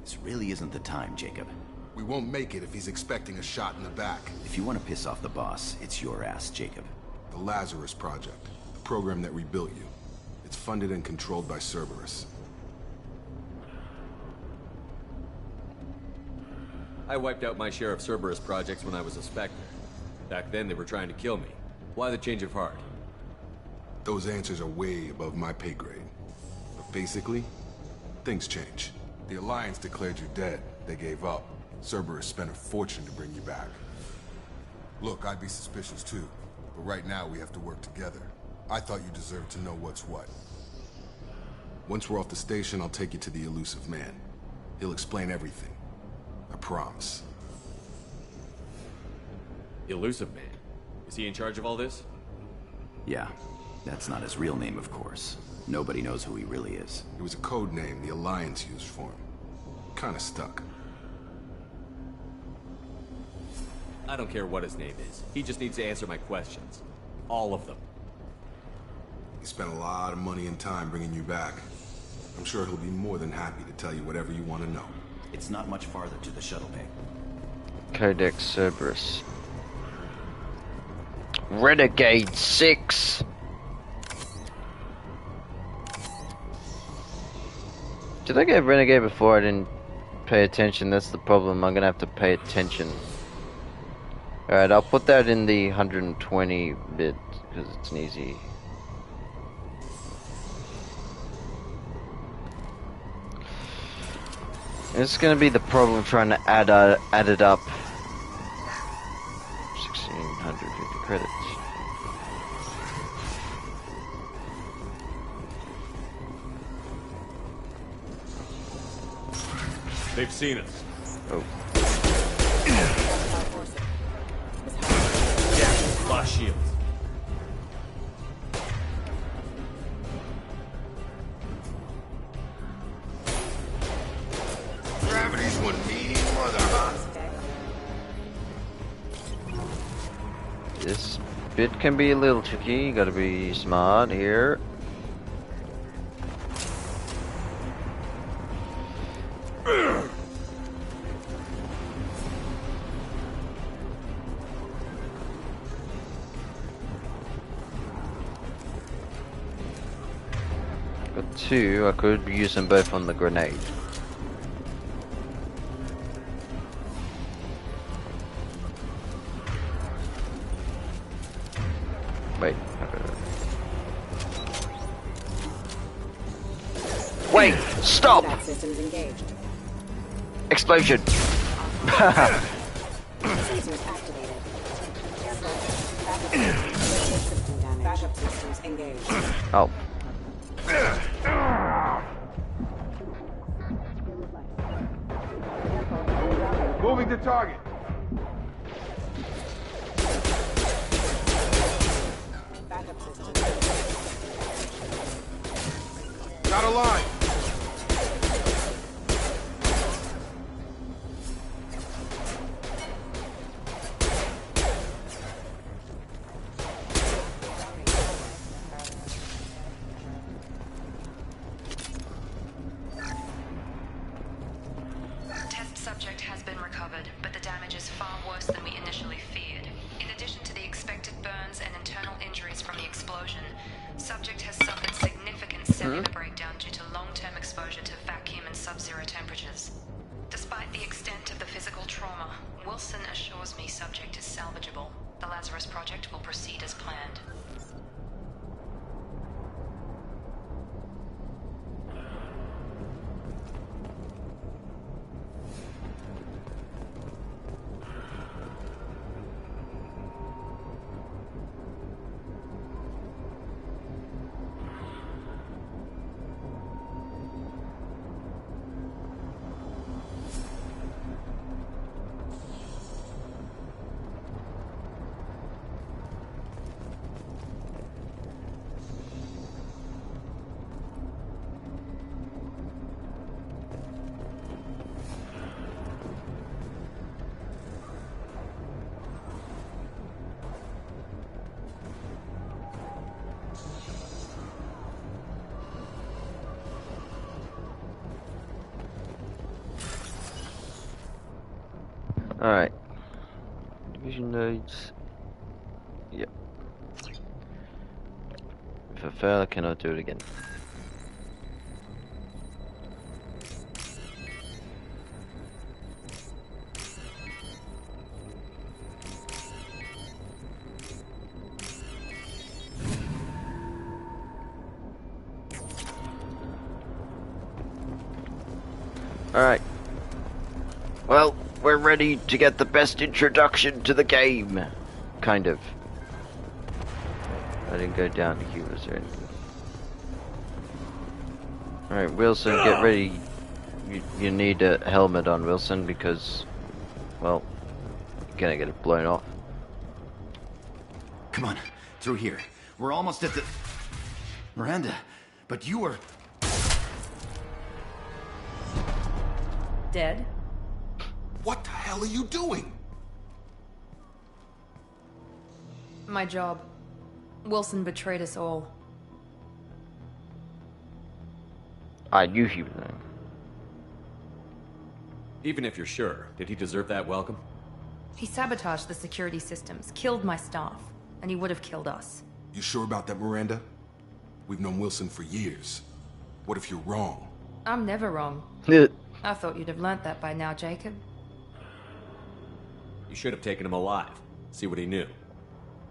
This really isn't the time, Jacob. We won't make it if he's expecting a shot in the back. If you want to piss off the boss, it's your ass, Jacob. The Lazarus Project, the program that rebuilt you. It's funded and controlled by Cerberus. I wiped out my share of Cerberus projects when I was a Spectre. Back then, they were trying to kill me. Why the change of heart? Those answers are way above my pay grade. But basically, things change. The Alliance declared you dead. They gave up. Cerberus spent a fortune to bring you back. Look, I'd be suspicious too. But right now, we have to work together. I thought you deserved to know what's what. Once we're off the station, I'll take you to the Illusive Man. He'll explain everything. I promise. Illusive Man? Is he in charge of all this? Yeah. That's not his real name, of course. Nobody knows who he really is. It was a code name the Alliance used for him. Kinda stuck. I don't care what his name is. He just needs to answer my questions. All of them. He spent a lot of money and time bringing you back. I'm sure he'll be more than happy to tell you whatever you want to know. It's not much farther to the shuttle bay. Codex Cerberus. Renegade 6. Did I get Renegade before I didn't pay attention? That's the problem. I'm gonna have to pay attention. Alright, I'll put that in the 120 bit because it's an easy. It's gonna be the problem trying to add it up. 1650 credits. They've seen us. Oh. Yeah, lost shields. Gravity's one mean mother, huh? This bit can be a little tricky. You gotta be smart here. Got two. I could use them both on the grenade. Wait. Wait! Stop! Systems engaged. Explosion! Sensors activated. System damage. Backup systems engaged. Oh. Moving to target. Backup systems. Got a line. Test subject has been recovered, but the damage is far worse than we initially feared. In addition to the expected burns and internal injuries from the explosion, subject has suffered significant cellular breakdown due to long-term exposure to vacuum and sub-zero temperatures. Despite the extent of the physical trauma, Wilson assures me subject is salvageable. The Lazarus Project will proceed as planned. Alright. Division nodes. Yep. If I fail, I cannot do it again. Alright. Well, we're ready to get the best introduction to the game. Kind of. I didn't go down to Hubers or anything. Alright, Wilson, get ready. You need a helmet on, Wilson, because, well, you're gonna get it blown off. Come on, through here. We're almost at the... Miranda, but you were... Dead? What the hell are you doing? My job. Wilson betrayed us all. I knew he was there. Even if you're sure, did he deserve that welcome? He sabotaged the security systems, killed my staff, and he would have killed us. You sure about that, Miranda? We've known Wilson for years. What if you're wrong? I'm never wrong. I thought you'd have learnt that by now, Jacob. You should have taken him alive. See what he knew.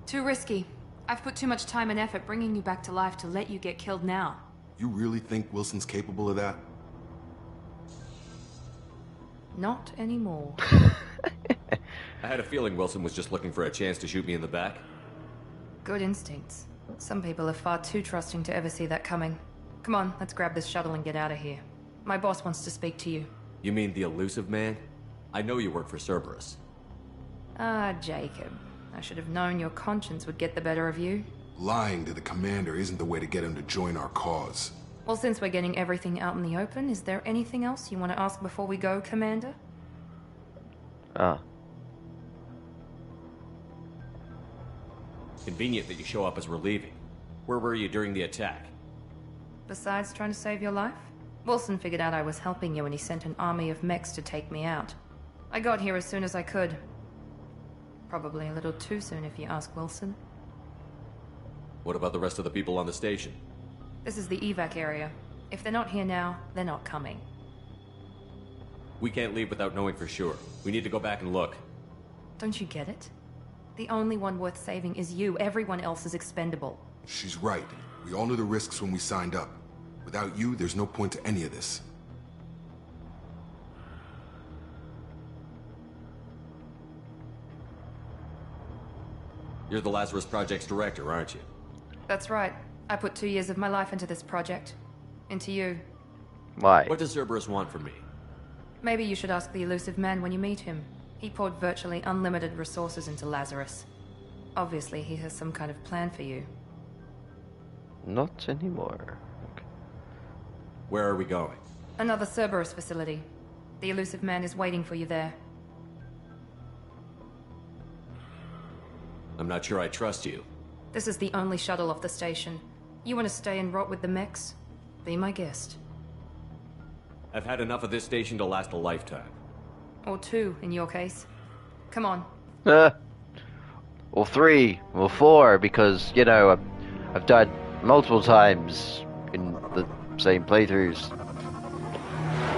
Too risky. I've put too much time and effort bringing you back to life to let you get killed now. You really think Wilson's capable of that? Not anymore. I had a feeling Wilson was just looking for a chance to shoot me in the back. Good instincts. Some people are far too trusting to ever see that coming. Come on, let's grab this shuttle and get out of here. My boss wants to speak to you. You mean the Illusive Man? I know you work for Cerberus. Ah, Jacob. I should have known your conscience would get the better of you. Lying to the commander isn't the way to get him to join our cause. Well, since we're getting everything out in the open, is there anything else you want to ask before we go, Commander? Convenient that you show up as we're leaving. Where were you during the attack? Besides trying to save your life? Wilson figured out I was helping you and he sent an army of mechs to take me out. I got here as soon as I could. Probably a little too soon if you ask Wilson. What about the rest of the people on the station? This is the evac area. If they're not here now, they're not coming. We can't leave without knowing for sure. We need to go back and look. Don't you get it? The only one worth saving is you. Everyone else is expendable. She's right. We all knew the risks when we signed up. Without you, there's no point to any of this. You're the Lazarus Project's director, aren't you? That's right. I put 2 years of my life into this project. Into you. Why? What does Cerberus want from me? Maybe you should ask the Illusive Man when you meet him. He poured virtually unlimited resources into Lazarus. Obviously, he has some kind of plan for you. Not anymore. Okay. Where are we going? Another Cerberus facility. The Illusive Man is waiting for you there. I'm not sure I trust you. This is the only shuttle off the station. You want to stay and rot with the mechs? Be my guest. I've had enough of this station to last a lifetime. Or 2, in your case. Come on. Or 3, or 4, because, you know, I've died multiple times in the same playthroughs.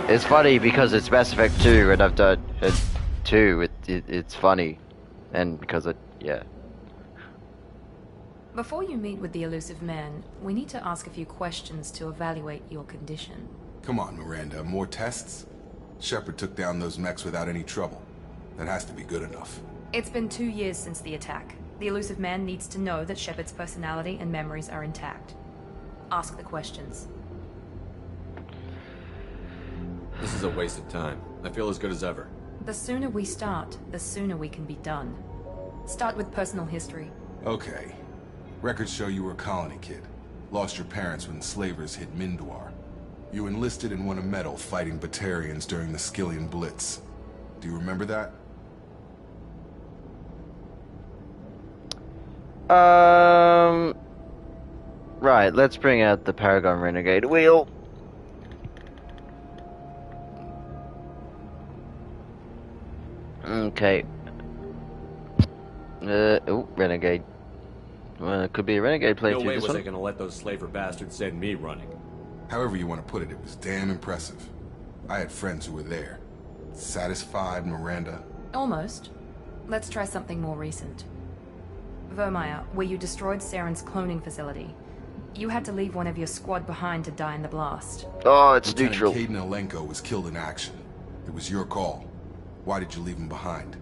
It's funny because it's Mass Effect 2 and I've died at 2. It's funny. And because yeah. Before you meet with the Illusive Man, we need to ask a few questions to evaluate your condition. Come on, Miranda. More tests? Shepard took down those mechs without any trouble. That has to be good enough. It's been 2 years since the attack. The Illusive Man needs to know that Shepard's personality and memories are intact. Ask the questions. This is a waste of time. I feel as good as ever. The sooner we start, the sooner we can be done. Start with personal history. Okay. Records show you were a colony kid. Lost your parents when slavers hit Mindwar. You enlisted and won a medal fighting Batarians during the Skillian Blitz. Do you remember that? Right, let's bring out the Paragon Renegade wheel. Okay. Oh, Renegade. Well, it could be a Renegade playthrough. No way this was one. I gonna let those slaver bastards send me running. However you want to put it, it was damn impressive. I had friends who were there. Satisfied, Miranda? Almost. Let's try something more recent. Vermeer, where you destroyed Saren's cloning facility. You had to leave one of your squad behind to die in the blast. Oh, it's Lieutenant neutral. Caden Alenko was killed in action. It was your call. Why did you leave him behind?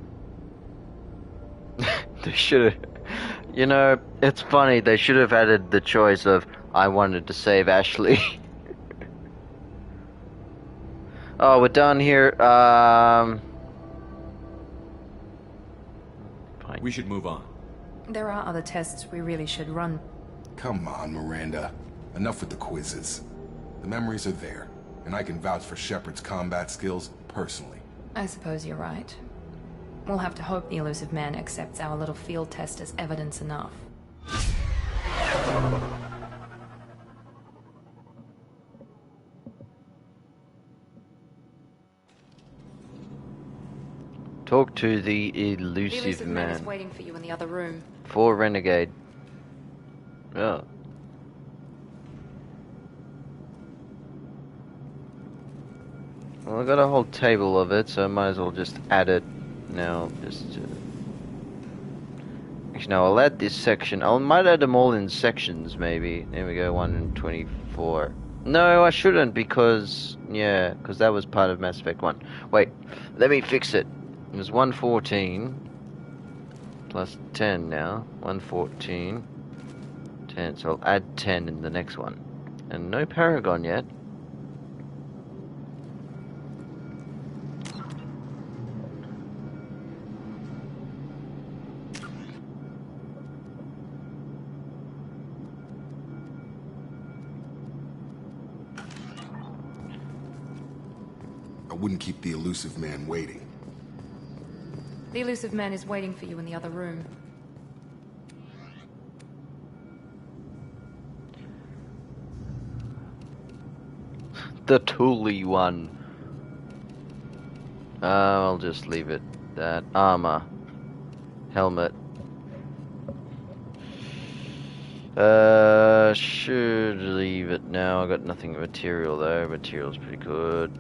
They should have. You know, it's funny. They should have added the choice of I wanted to save Ashley. Oh, we're done here. Fine. We should move on. There are other tests we really should run. Come on, Miranda. Enough with the quizzes. The memories are there, and I can vouch for Shepard's combat skills personally. I suppose you're right. We'll have to hope the Illusive Man accepts our little field test as evidence enough. Talk to the The Illusive Illusive Man is Man. waiting for you in the other room. For Renegade. Oh. Well, I got a whole table of it, so I might as well just add it now. Actually, no, I'll add this section. I might add them all in sections, maybe. There we go, 1 and 24. No, I shouldn't, because that was part of Mass Effect 1. Wait, let me fix it. It was 114 plus 10 now. 114, 10. So I'll add 10 in the next one. And no Paragon yet. I wouldn't keep the Illusive Man waiting. The Illusive Man is waiting for you in the other room. The tooly one. I'll just leave it. That armor. Helmet. Should leave it now. I got nothing material though. Material's pretty good.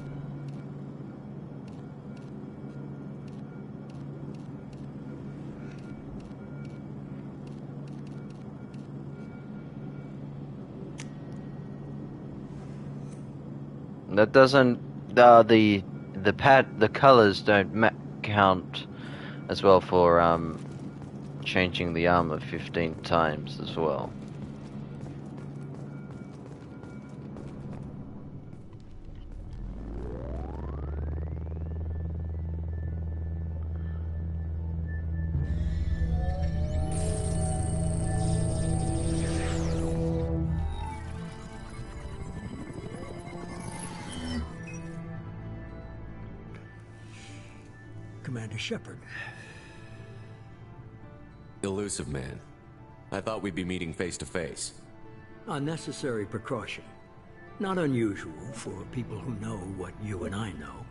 That doesn't. The colors don't count as well for changing the armor 15 times as well. Commander Shepard. Illusive Man. I thought we'd be meeting face to face. Unnecessary precaution. Not unusual for people who know what you and I know.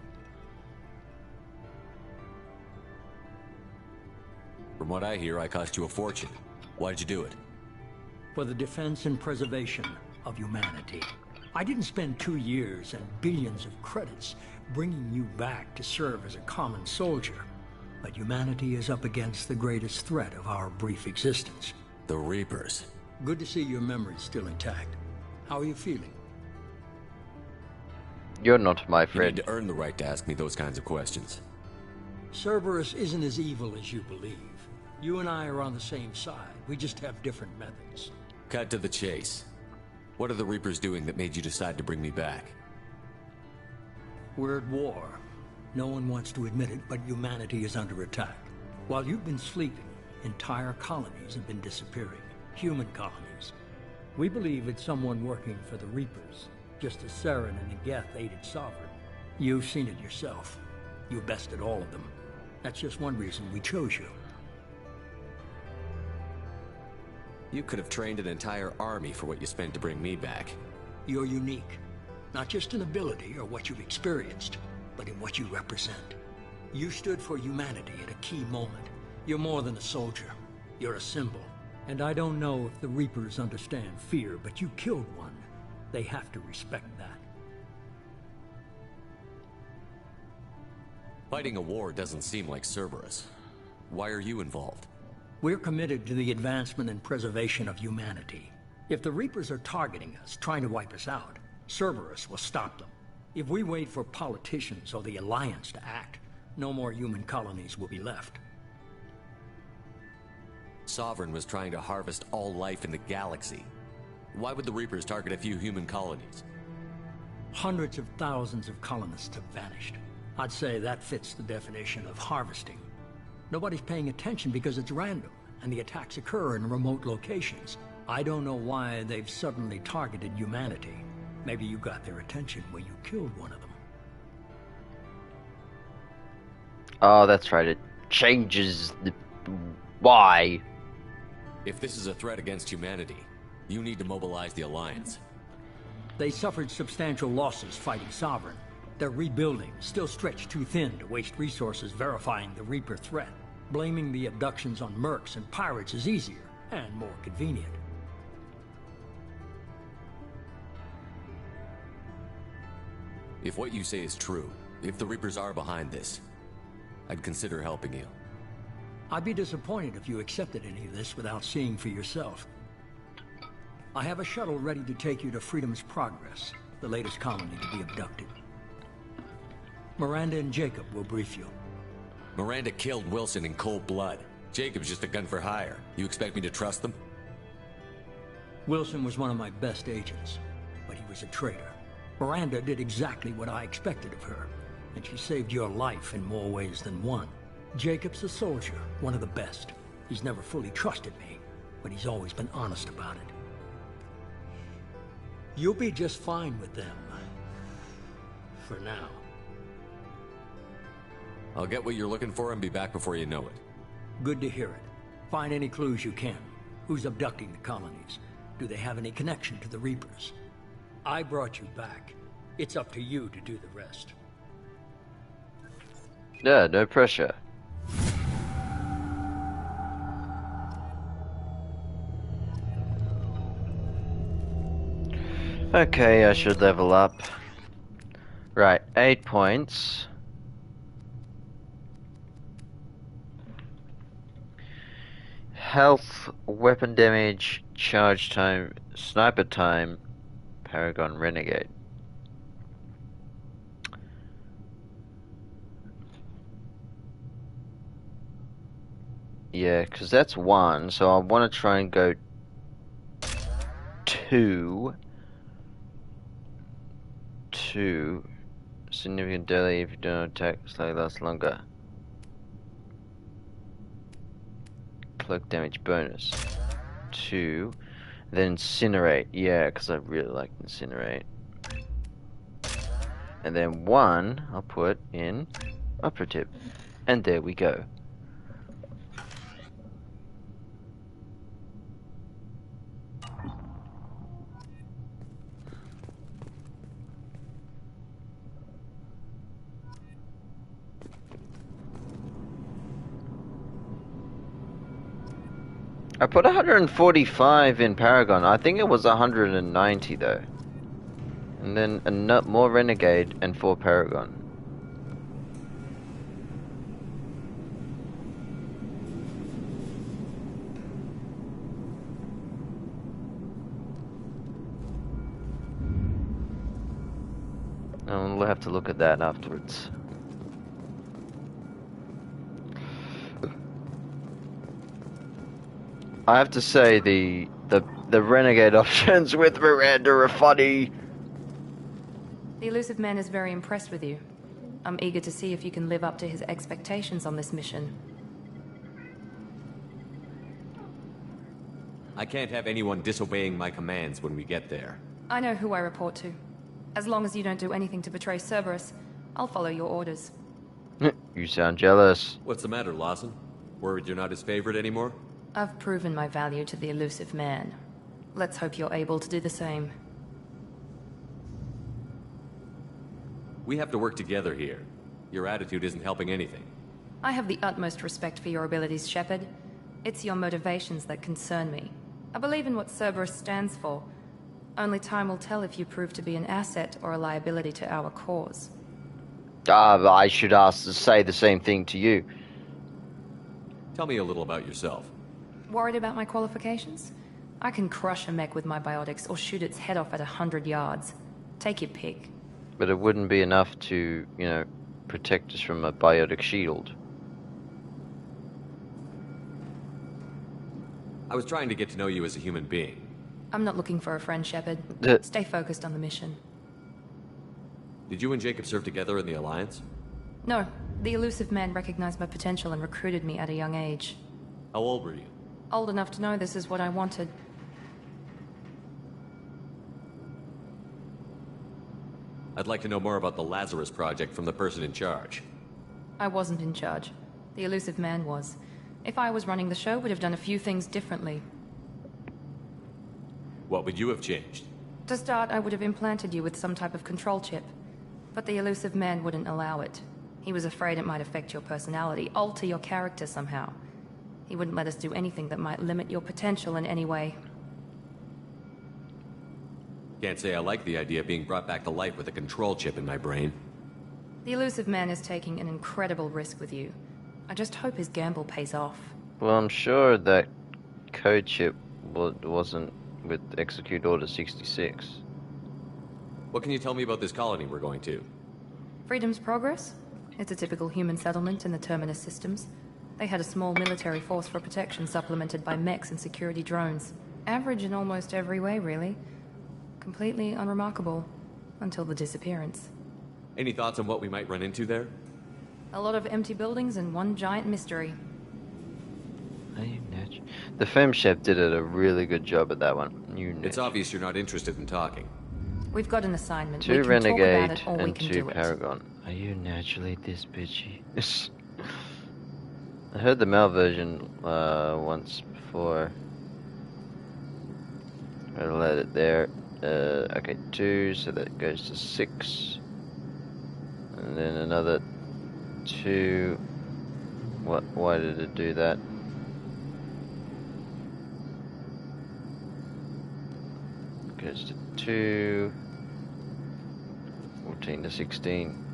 From what I hear, I cost you a fortune. Why'd you do it? For the defense and preservation of humanity. I didn't spend 2 years and billions of credits bringing you back to serve as a common soldier. But humanity is up against the greatest threat of our brief existence. The Reapers. Good to see your memory's still intact. How are you feeling? You're not my You friend. need to earn the right to ask me those kinds of questions. Cerberus isn't as evil as you believe. You and I are on the same side. We just have different methods. Cut to the chase. What are the Reapers doing that made you decide to bring me back? We're at war. No one wants to admit it, but humanity is under attack. While you've been sleeping, entire colonies have been disappearing. Human colonies. We believe it's someone working for the Reapers, just as Saren and the Geth aided Sovereign. You've seen it yourself. You bested all of them. That's just one reason we chose you. You could have trained an entire army for what you spent to bring me back. You're unique. Not just in ability or what you've experienced, but in what you represent. You stood for humanity at a key moment. You're more than a soldier. You're a symbol. And I don't know if the Reapers understand fear, but you killed one. They have to respect that. Fighting a war doesn't seem like Cerberus. Why are you involved? We're committed to the advancement and preservation of humanity. If the Reapers are targeting us, trying to wipe us out, Cerberus will stop them. If we wait for politicians or the Alliance to act, no more human colonies will be left. Sovereign was trying to harvest all life in the galaxy. Why would the Reapers target a few human colonies? Hundreds of thousands of colonists have vanished. I'd say that fits the definition of harvesting. Nobody's paying attention because it's random, and the attacks occur in remote locations. I don't know why they've suddenly targeted humanity. Maybe you got their attention when you killed one of them. Oh, that's right. It changes the why. If this is a threat against humanity, you need to mobilize the Alliance. They suffered substantial losses fighting Sovereign. They're rebuilding, still stretched too thin to waste resources verifying the Reaper threat. Blaming the abductions on mercs and pirates is easier and more convenient. If what you say is true, If the Reapers are behind this, I'd consider helping you. I'd be disappointed if you accepted any of this without seeing for yourself. I have a shuttle ready to take you to Freedom's Progress, the latest colony to be abducted. Miranda and Jacob will brief you. Miranda killed Wilson in cold blood. Jacob's just a gun for hire. You expect me to trust them? Wilson was one of my best agents, but he was a traitor. Miranda did exactly what I expected of her, and she saved your life in more ways than one. Jacob's a soldier, one of the best. He's never fully trusted me, but he's always been honest about it. You'll be just fine with them. For now. I'll get what you're looking for and be back before you know it. Good to hear it. Find any clues you can. Who's abducting the colonies? Do they have any connection to the Reapers? I brought you back. It's up to you to do the rest. Yeah, no pressure. Okay, I should level up. Right, 8 points. Health, weapon damage, charge time, sniper time, Paragon Renegade. Yeah, because that's 1, so I want to try and go 2. 2. Significant delay if you don't attack, slightly lasts longer. Cloak damage bonus. 2. Then Incinerate. Yeah, because I really like Incinerate. And then 1 I'll put in Operative. And there we go. I put 145 in Paragon. I think it was 190 though. And then more Renegade and 4 Paragon. We'll have to look at that afterwards. I have to say the Renegade options with Miranda are funny. The Illusive Man is very impressed with you. I'm eager to see if you can live up to his expectations on this mission. I can't have anyone disobeying my commands when we get there. I know who I report to. As long as you don't do anything to betray Cerberus, I'll follow your orders. You sound jealous. What's the matter, Lawson? Worried you're not his favorite anymore? I've proven my value to the Illusive Man. Let's hope you're able to do the same. We have to work together here. Your attitude isn't helping anything. I have the utmost respect for your abilities, Shepard. It's your motivations that concern me. I believe in what Cerberus stands for. Only time will tell if you prove to be an asset or a liability to our cause. I should say the same thing to you. Tell me a little about yourself. Worried about my qualifications? I can crush a mech with my biotics or shoot its head off at 100 yards. Take your pick. But it wouldn't be enough to, protect us from a biotic shield. I was trying to get to know you as a human being. I'm not looking for a friend, Shepard. Stay focused on the mission. Did you and Jacob serve together in the Alliance? No. The Illusive Man recognized my potential and recruited me at a young age. How old were you? Old enough to know this is what I wanted. I'd like to know more about the Lazarus Project from the person in charge. I wasn't in charge. The Illusive Man was. If I was running the show, would have done a few things differently. What would you have changed? To start, I would have implanted you with some type of control chip. But the Illusive Man wouldn't allow it. He was afraid it might affect your personality, alter your character somehow. He wouldn't let us do anything that might limit your potential in any way. Can't say I like the idea of being brought back to life with a control chip in my brain. The Illusive Man is taking an incredible risk with you. I just hope his gamble pays off. Well, I'm sure that code chip wasn't with Execute Order 66. What can you tell me about this colony we're going to? Freedom's Progress? It's a typical human settlement in the Terminus systems. They had a small military force for protection supplemented by mechs and security drones. Average in almost every way, really. Completely unremarkable. Until the disappearance. Any thoughts on what we might run into there? A lot of empty buildings and one giant mystery. The Fem Chef did a really good job at that one. It's obvious you're not interested in talking. We've got an assignment. 2 we can Renegade talk about it, or we and can 2 do it. Paragon. Are you naturally this bitchy? I heard the male version once before. I'll let it there. Okay, 2, so that goes to 6. And then another 2. Why did it do that? Goes to 2. 14 to 16.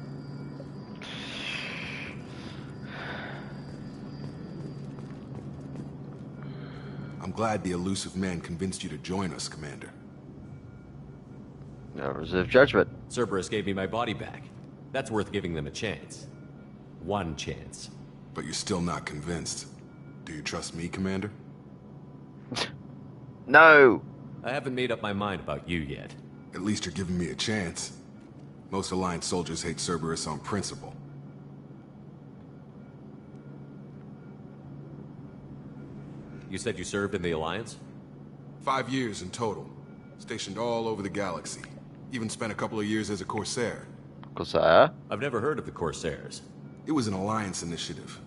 I'm glad the Illusive Man convinced you to join us, Commander. No reserve judgment. Cerberus gave me my body back. That's worth giving them a chance. One chance. But you're still not convinced. Do you trust me, Commander? No! I haven't made up my mind about you yet. At least you're giving me a chance. Most Alliance soldiers hate Cerberus on principle. You said you served in the Alliance? 5 years in total. Stationed all over the galaxy. Even spent a couple of years as a Corsair. Corsair? I've never heard of the Corsairs. It was an Alliance initiative.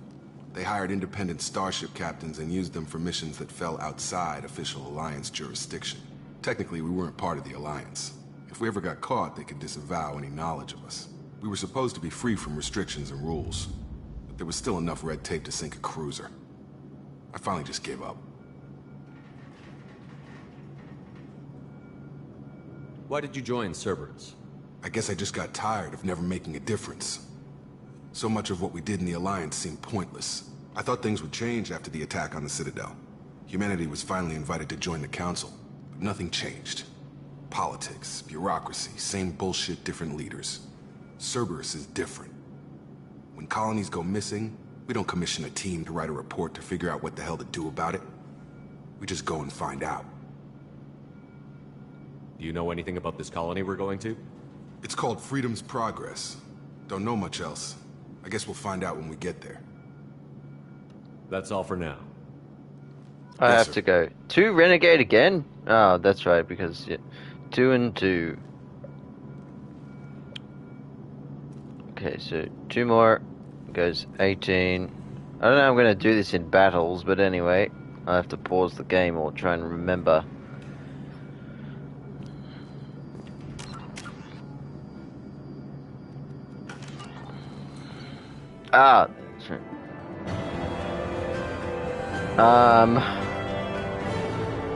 They hired independent starship captains and used them for missions that fell outside official Alliance jurisdiction. Technically, we weren't part of the Alliance. If we ever got caught, they could disavow any knowledge of us. We were supposed to be free from restrictions and rules, but there was still enough red tape to sink a cruiser. I finally just gave up. Why did you join Cerberus? I guess I just got tired of never making a difference. So much of what we did in the Alliance seemed pointless. I thought things would change after the attack on the Citadel. Humanity was finally invited to join the Council, but nothing changed. Politics, bureaucracy, same bullshit, different leaders. Cerberus is different. When colonies go missing, we don't commission a team to write a report to figure out what the hell to do about it. We just go and find out. Do you know anything about this colony we're going to? It's called Freedom's Progress. Don't know much else. I guess we'll find out when we get there. That's all for now. I have to go. 2 Renegade again? Oh, that's right, because 2 and 2. Okay, so 2 more goes 18. I don't know how I'm going to do this in battles, but anyway, I have to pause the game or try and remember. Ah, that's right.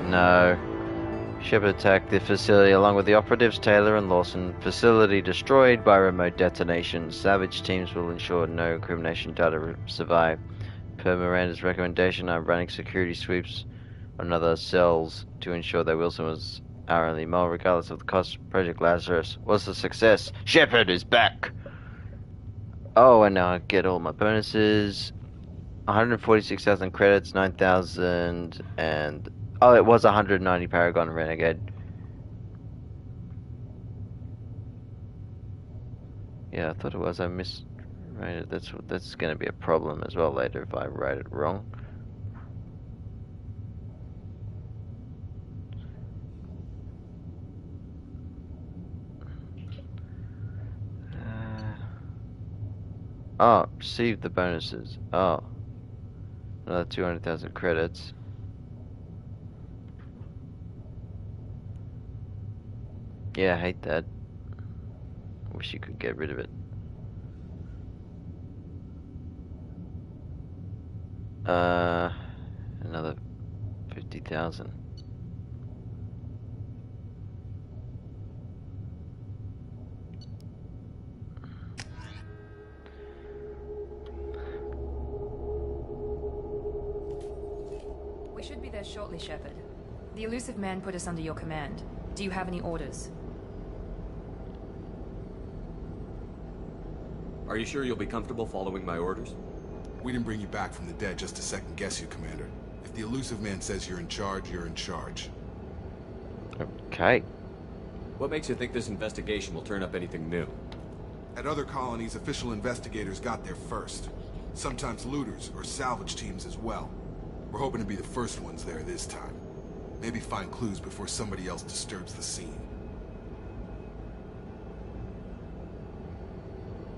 No. Shepard attacked the facility along with the operatives Taylor and Lawson. Facility destroyed by remote detonation. Savage teams will ensure no incrimination data survive. Per Miranda's recommendation, I'm running security sweeps on other cells to ensure that Wilson was our only mole, regardless of the cost. Project Lazarus was a success. Shepard is back! Oh, and now I get all my bonuses. 146,000 credits, 9,000, and... Oh, it was 190 Paragon Renegade. Yeah, I thought it was. I misrated. That's going to be a problem as well later if I write it wrong. Oh, received the bonuses. Oh. Another 200,000 credits. Yeah, I hate that. Wish you could get rid of it. Another 50,000. there shortly, Shepard. The Illusive Man put us under your command. Do you have any orders? Are you sure you'll be comfortable following my orders? We didn't bring you back from the dead just to second guess you, Commander. If the Illusive Man says you're in charge, you're in charge. Okay. What makes you think this investigation will turn up anything new? At other colonies, official investigators got there first. Sometimes looters or salvage teams as well. We're hoping to be the first ones there this time. Maybe find clues before somebody else disturbs the scene.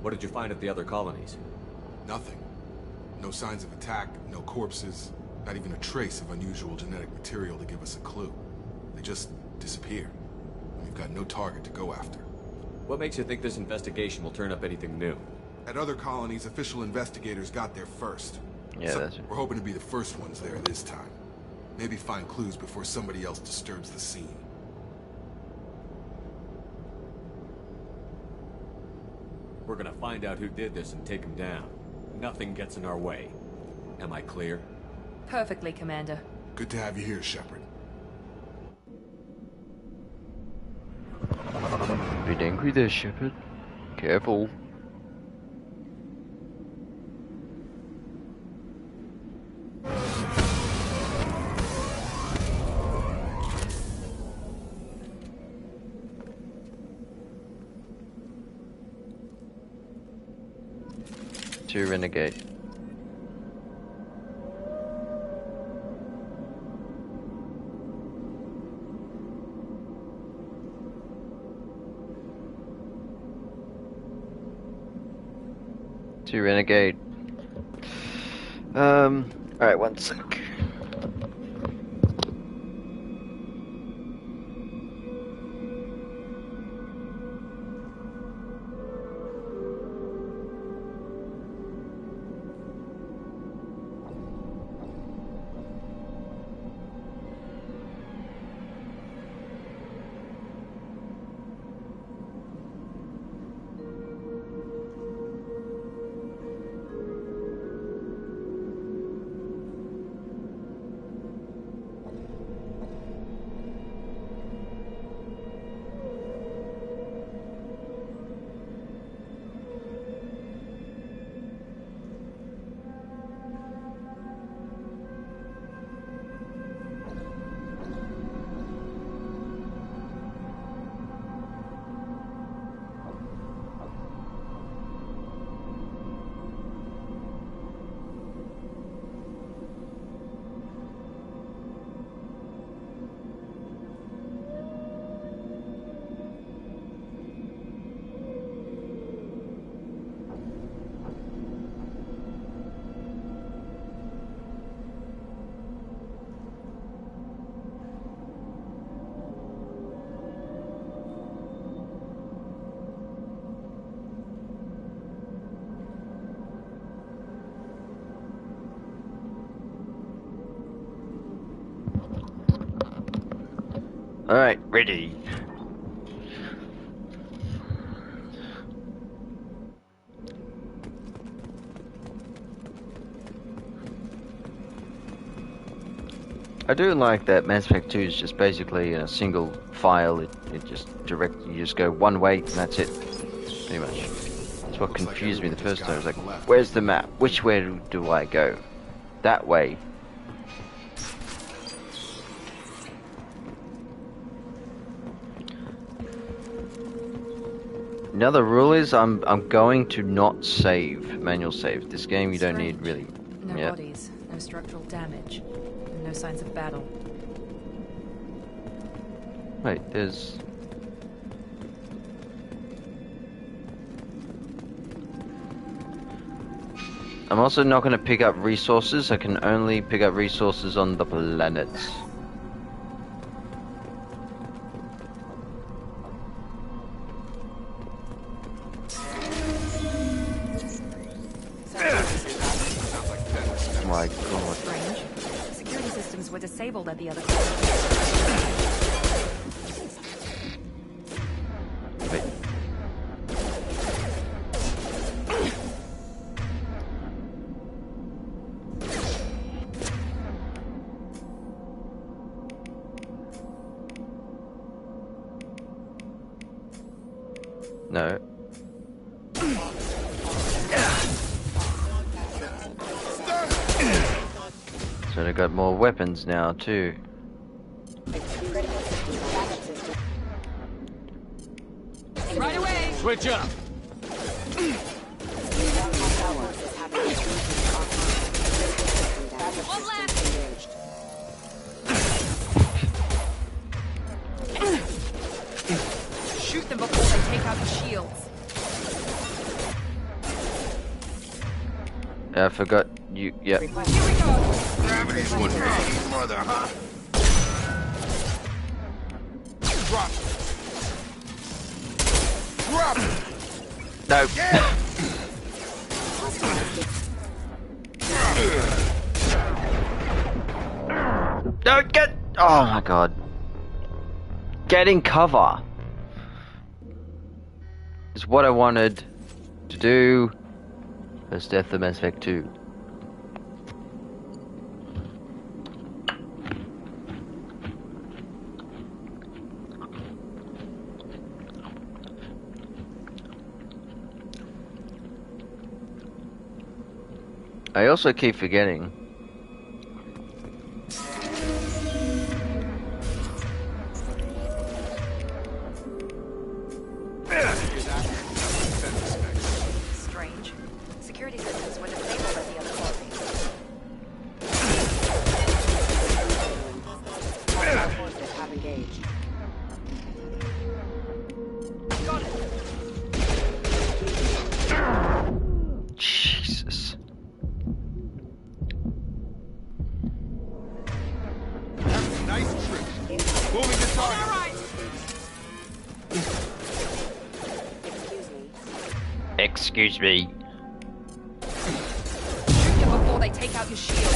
What did you find at the other colonies? Nothing. No signs of attack, no corpses, not even a trace of unusual genetic material to give us a clue. They just disappear. We've got no target to go after. What makes you think this investigation will turn up anything new? At other colonies, official investigators got there first. Yeah, that's it. We're hoping to be the first ones there this time. Maybe find clues before somebody else disturbs the scene. We're gonna find out who did this and take him down. Nothing gets in our way. Am I clear? Perfectly, Commander. Good to have you here, Shepard. Bit angry there, Shepard. Careful. To Renegade. To Renegade. Alright, one sec. Alright, ready. I do like that Mass Effect 2 is just basically a single file. It just you just go one way and that's it. Pretty much. That's what confused me the first time. I was like, where's the map? Which way do I go? That way. Another rule is I'm going to not save, manual save. This game you don't need really. No bodies, no structural damage, and no signs of battle. Wait, there's... I'm also not going to pick up resources. I can only pick up resources on the planets. My God. Strange. Security systems were disabled at the other Wait. No. So they got more weapons now too. Right away! Switch up! One left! Shoot them before they take out the shields. I forgot you. Yep. Here we go! Gravity's one big mother, huh? Drop. Drop. No. Don't get. Oh my god. Get in cover is what I wanted to do. First death of Mass Effect 2. I also keep forgetting. Strange. Security systems were disabled at the other forces. Forces have engaged. Got it. Jesus. Nice trick. Moving to target. All right. Excuse me. Shoot them before they take out your shield.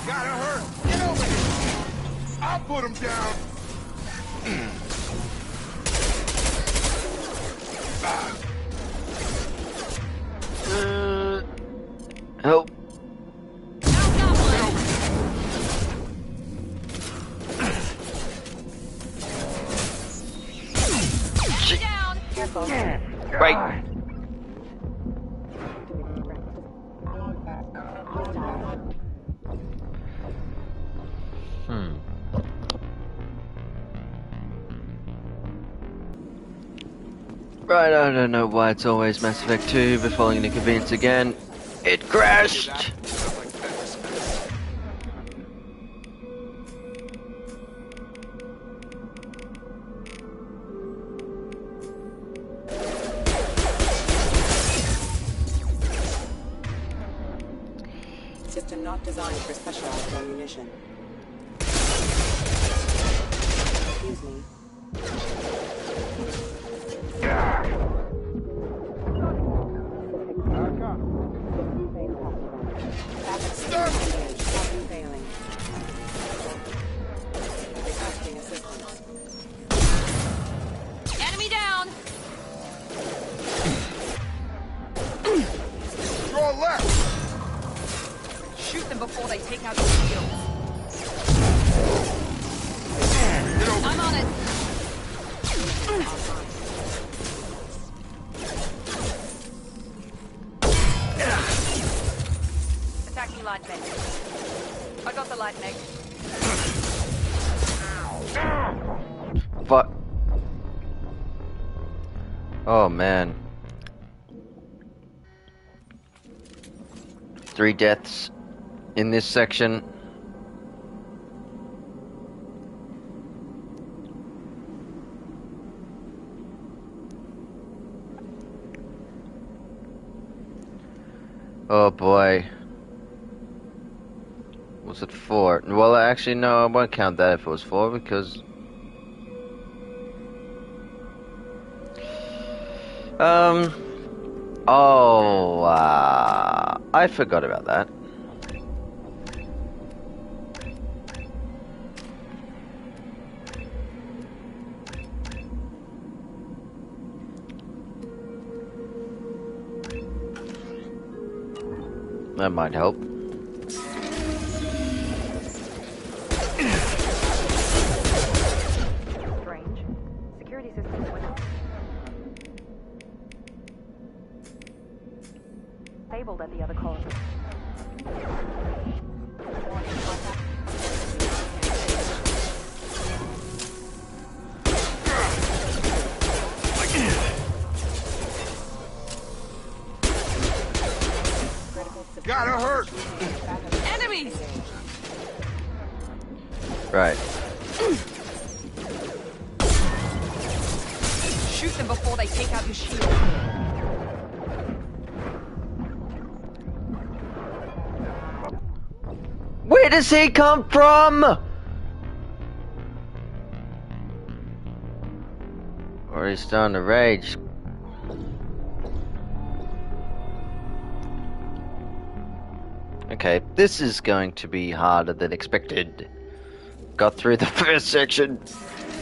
Gotta hurt. Get over here. I'll put him down. Help. Down. Careful. Right. Right, I don't know why it's always Mass Effect 2, but following an inconvenience again, it crashed! System not designed for specialized ammunition. Excuse me. Failing. Requesting assistance. Enemy down. Draw left. Shoot them before they take out your shield. I'm on it. Attacking light mech. I got the light mech. But oh man. 3 deaths in this section. Oh boy. Was it 4? Well, actually, no, I won't count that if it was 4 because... Oh, I forgot about that. That might help. Strange. disabled at the other colonies. Gotta hurt! Enemies! Right. Shoot them before they take out your shield. Where does he come from? Or he's starting to rage. Okay, this is going to be harder than expected. Got through the first section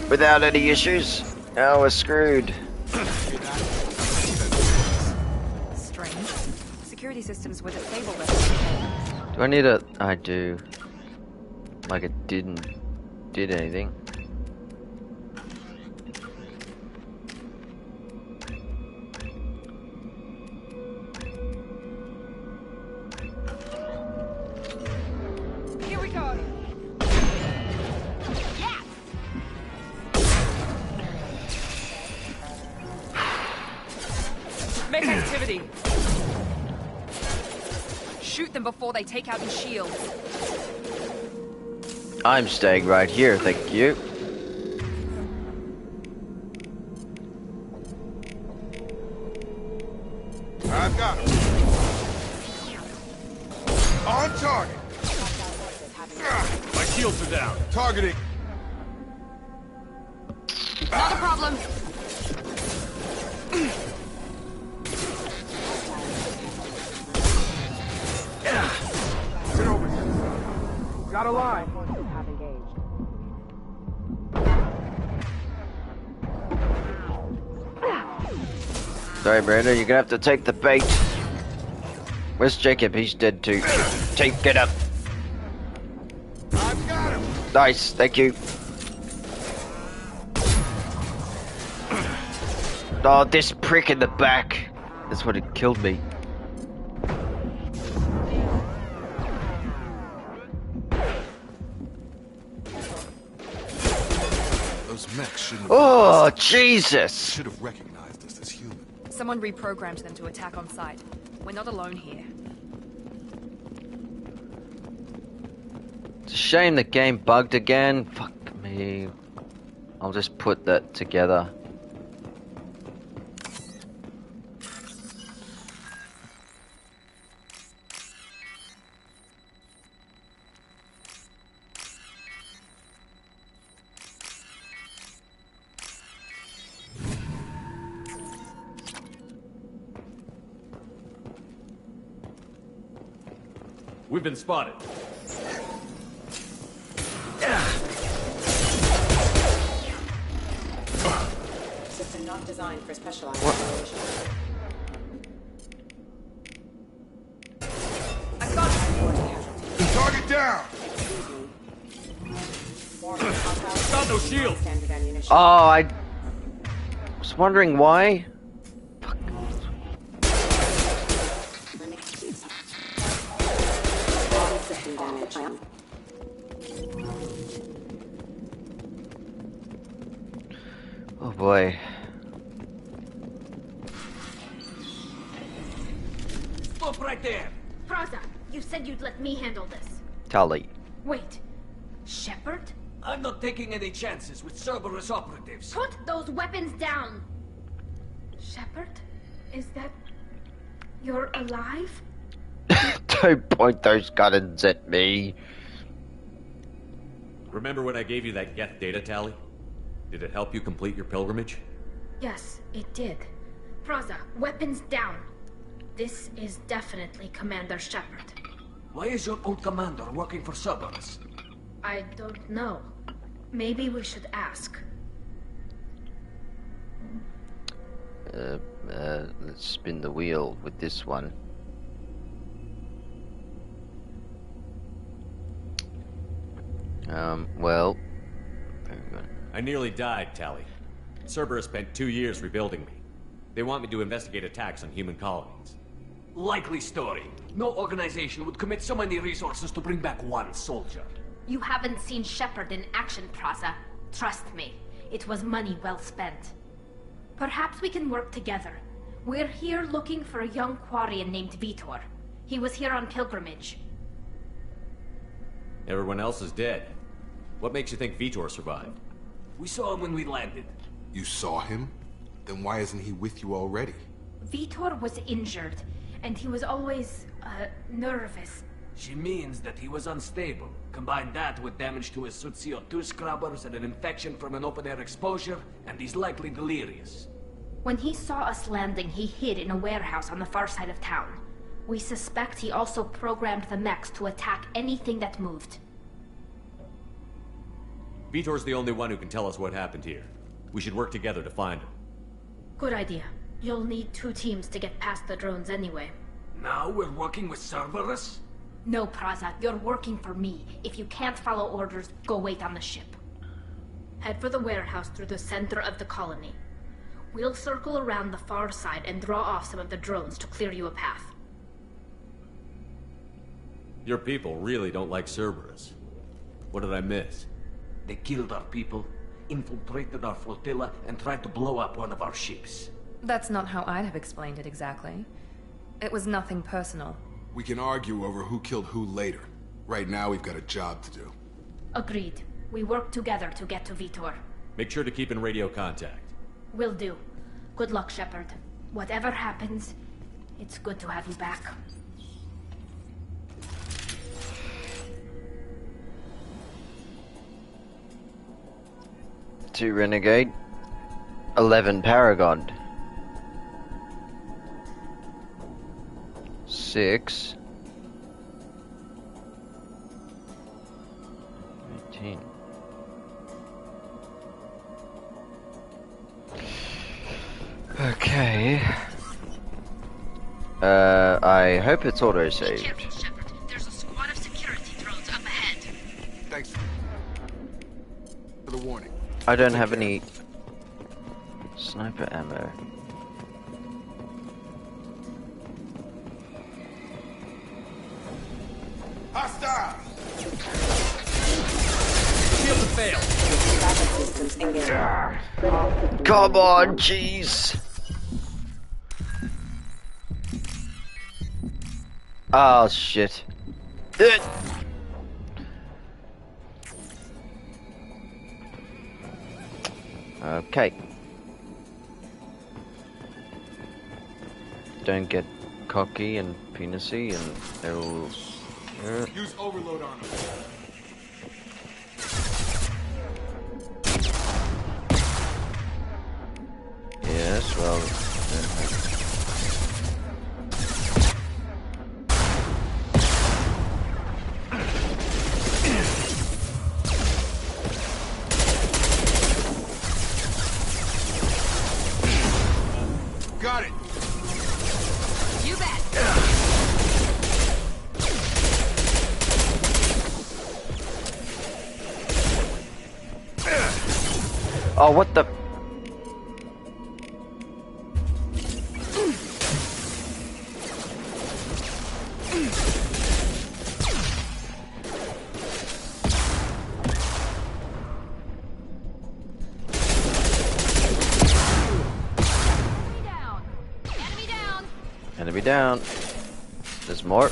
without any issues. Now we're screwed. Strange. Security systems were disabled. Do I need a... I do. Like it did anything. Here we go. Make activity. Shoot them before they take out your shield. I'm staying right here, thank you. I've got him. On target. My shields are down. Targeting. Not a problem. Get over here. Got a line. Have engaged. Sorry, Brandon, you're gonna have to take the bait. Where's Jacob? He's dead too. Take it up. I've got him. Nice, thank you. Oh, this prick in the back. That's what had killed me. Those mechs shouldn't. Oh, Jesus! Should have recognized us as human. Someone reprogrammed them to attack on sight. We're not alone here. It's a shame the game bugged again. Fuck me. I'll just put that together. We've been spotted. System not designed for specialized operations. I got it. Target down. Got no shield. Standard ammunition. Oh, I was wondering why. System damage. Oh boy. Stop right there! Praza, you said you'd let me handle this. Tally. Wait. Shepard? I'm not taking any chances with Cerberus operatives. Put those weapons down! Shepard? Is that... you're alive? Don't point those guns at me. Remember when I gave you that Geth data tally? Did it help you complete your pilgrimage? Yes, it did. Praza, weapons down. This is definitely Commander Shepard. Why is your old commander working for Cerberus? I don't know. Maybe we should ask. Let's spin the wheel with this one. Well, very good. I nearly died, Tally. Cerberus spent 2 years rebuilding me. They want me to investigate attacks on human colonies. Likely story. No organization would commit so many resources to bring back one soldier. You haven't seen Shepard in action, Praza. Trust me, it was money well spent. Perhaps we can work together. We're here looking for a young Quarian named Vitor. He was here on pilgrimage. Everyone else is dead. What makes you think Vitor survived? We saw him when we landed. You saw him? Then why isn't he with you already? Vitor was injured, and he was always, nervous. She means that he was unstable. Combine that with damage to his suit CO2 scrubbers and an infection from an open-air exposure, and he's likely delirious. When he saw us landing, he hid in a warehouse on the far side of town. We suspect he also programmed the mechs to attack anything that moved. Vitor's the only one who can tell us what happened here. We should work together to find him. Good idea. You'll need 2 teams to get past the drones anyway. Now we're working with Cerberus? No, Praza, you're working for me. If you can't follow orders, go wait on the ship. Head for the warehouse through the center of the colony. We'll circle around the far side and draw off some of the drones to clear you a path. Your people really don't like Cerberus. What did I miss? They killed our people, infiltrated our flotilla, and tried to blow up one of our ships. That's not how I'd have explained it exactly. It was nothing personal. We can argue over who killed who later. Right now, we've got a job to do. Agreed. We work together to get to Vitor. Make sure to keep in radio contact. Will do. Good luck, Shepard. Whatever happens, it's good to have you back. Two Renegade, 11 Paragon, 6, 18. Okay. I hope it's auto-saved. Be careful, Shepard. There's a squad of security drones up ahead. Thanks for the warning. I don't have any sniper ammo. Hostile! Shield to fail. Come on, jeez! Oh shit. Okay. Don't get cocky and penisy and they'll... Use overload on him. Yes, well... Got it. You bet. Oh, what the... Enemy down. There's more.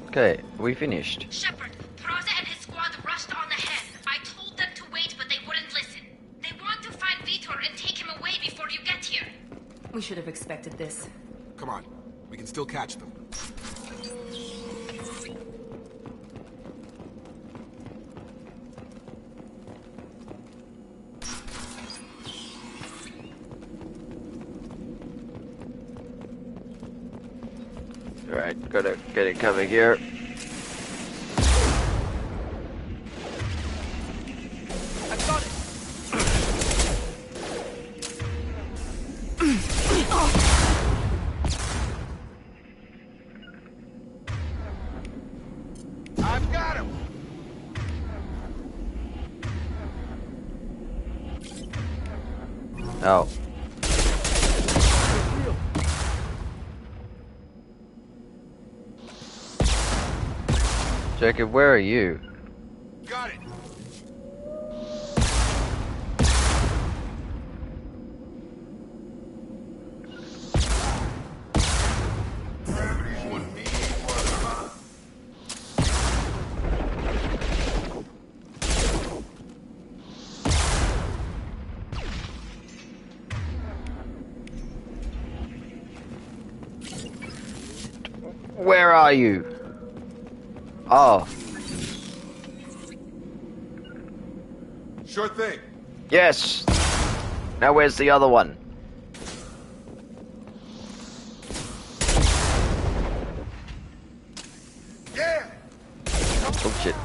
Okay, we finished. Shepard, Praza and his squad rushed on ahead. I told them to wait, but they wouldn't listen. They want to find Vitor and take him away before you get here. We should have expected this. Come on. We can still catch them. Alright, gotta get it covered here. I got it. I've got him. Oh. Jacob, where are you? Got it. Where are you? Oh. Sure thing. Yes. Now where's the other one? Yeah. Oh shit.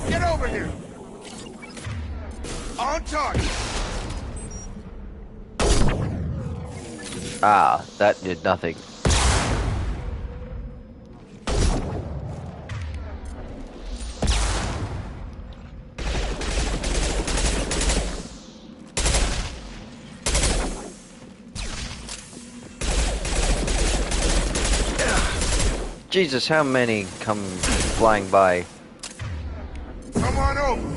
Get over here. On target. Ah, that did nothing. Jesus, how many come flying by? Come on over.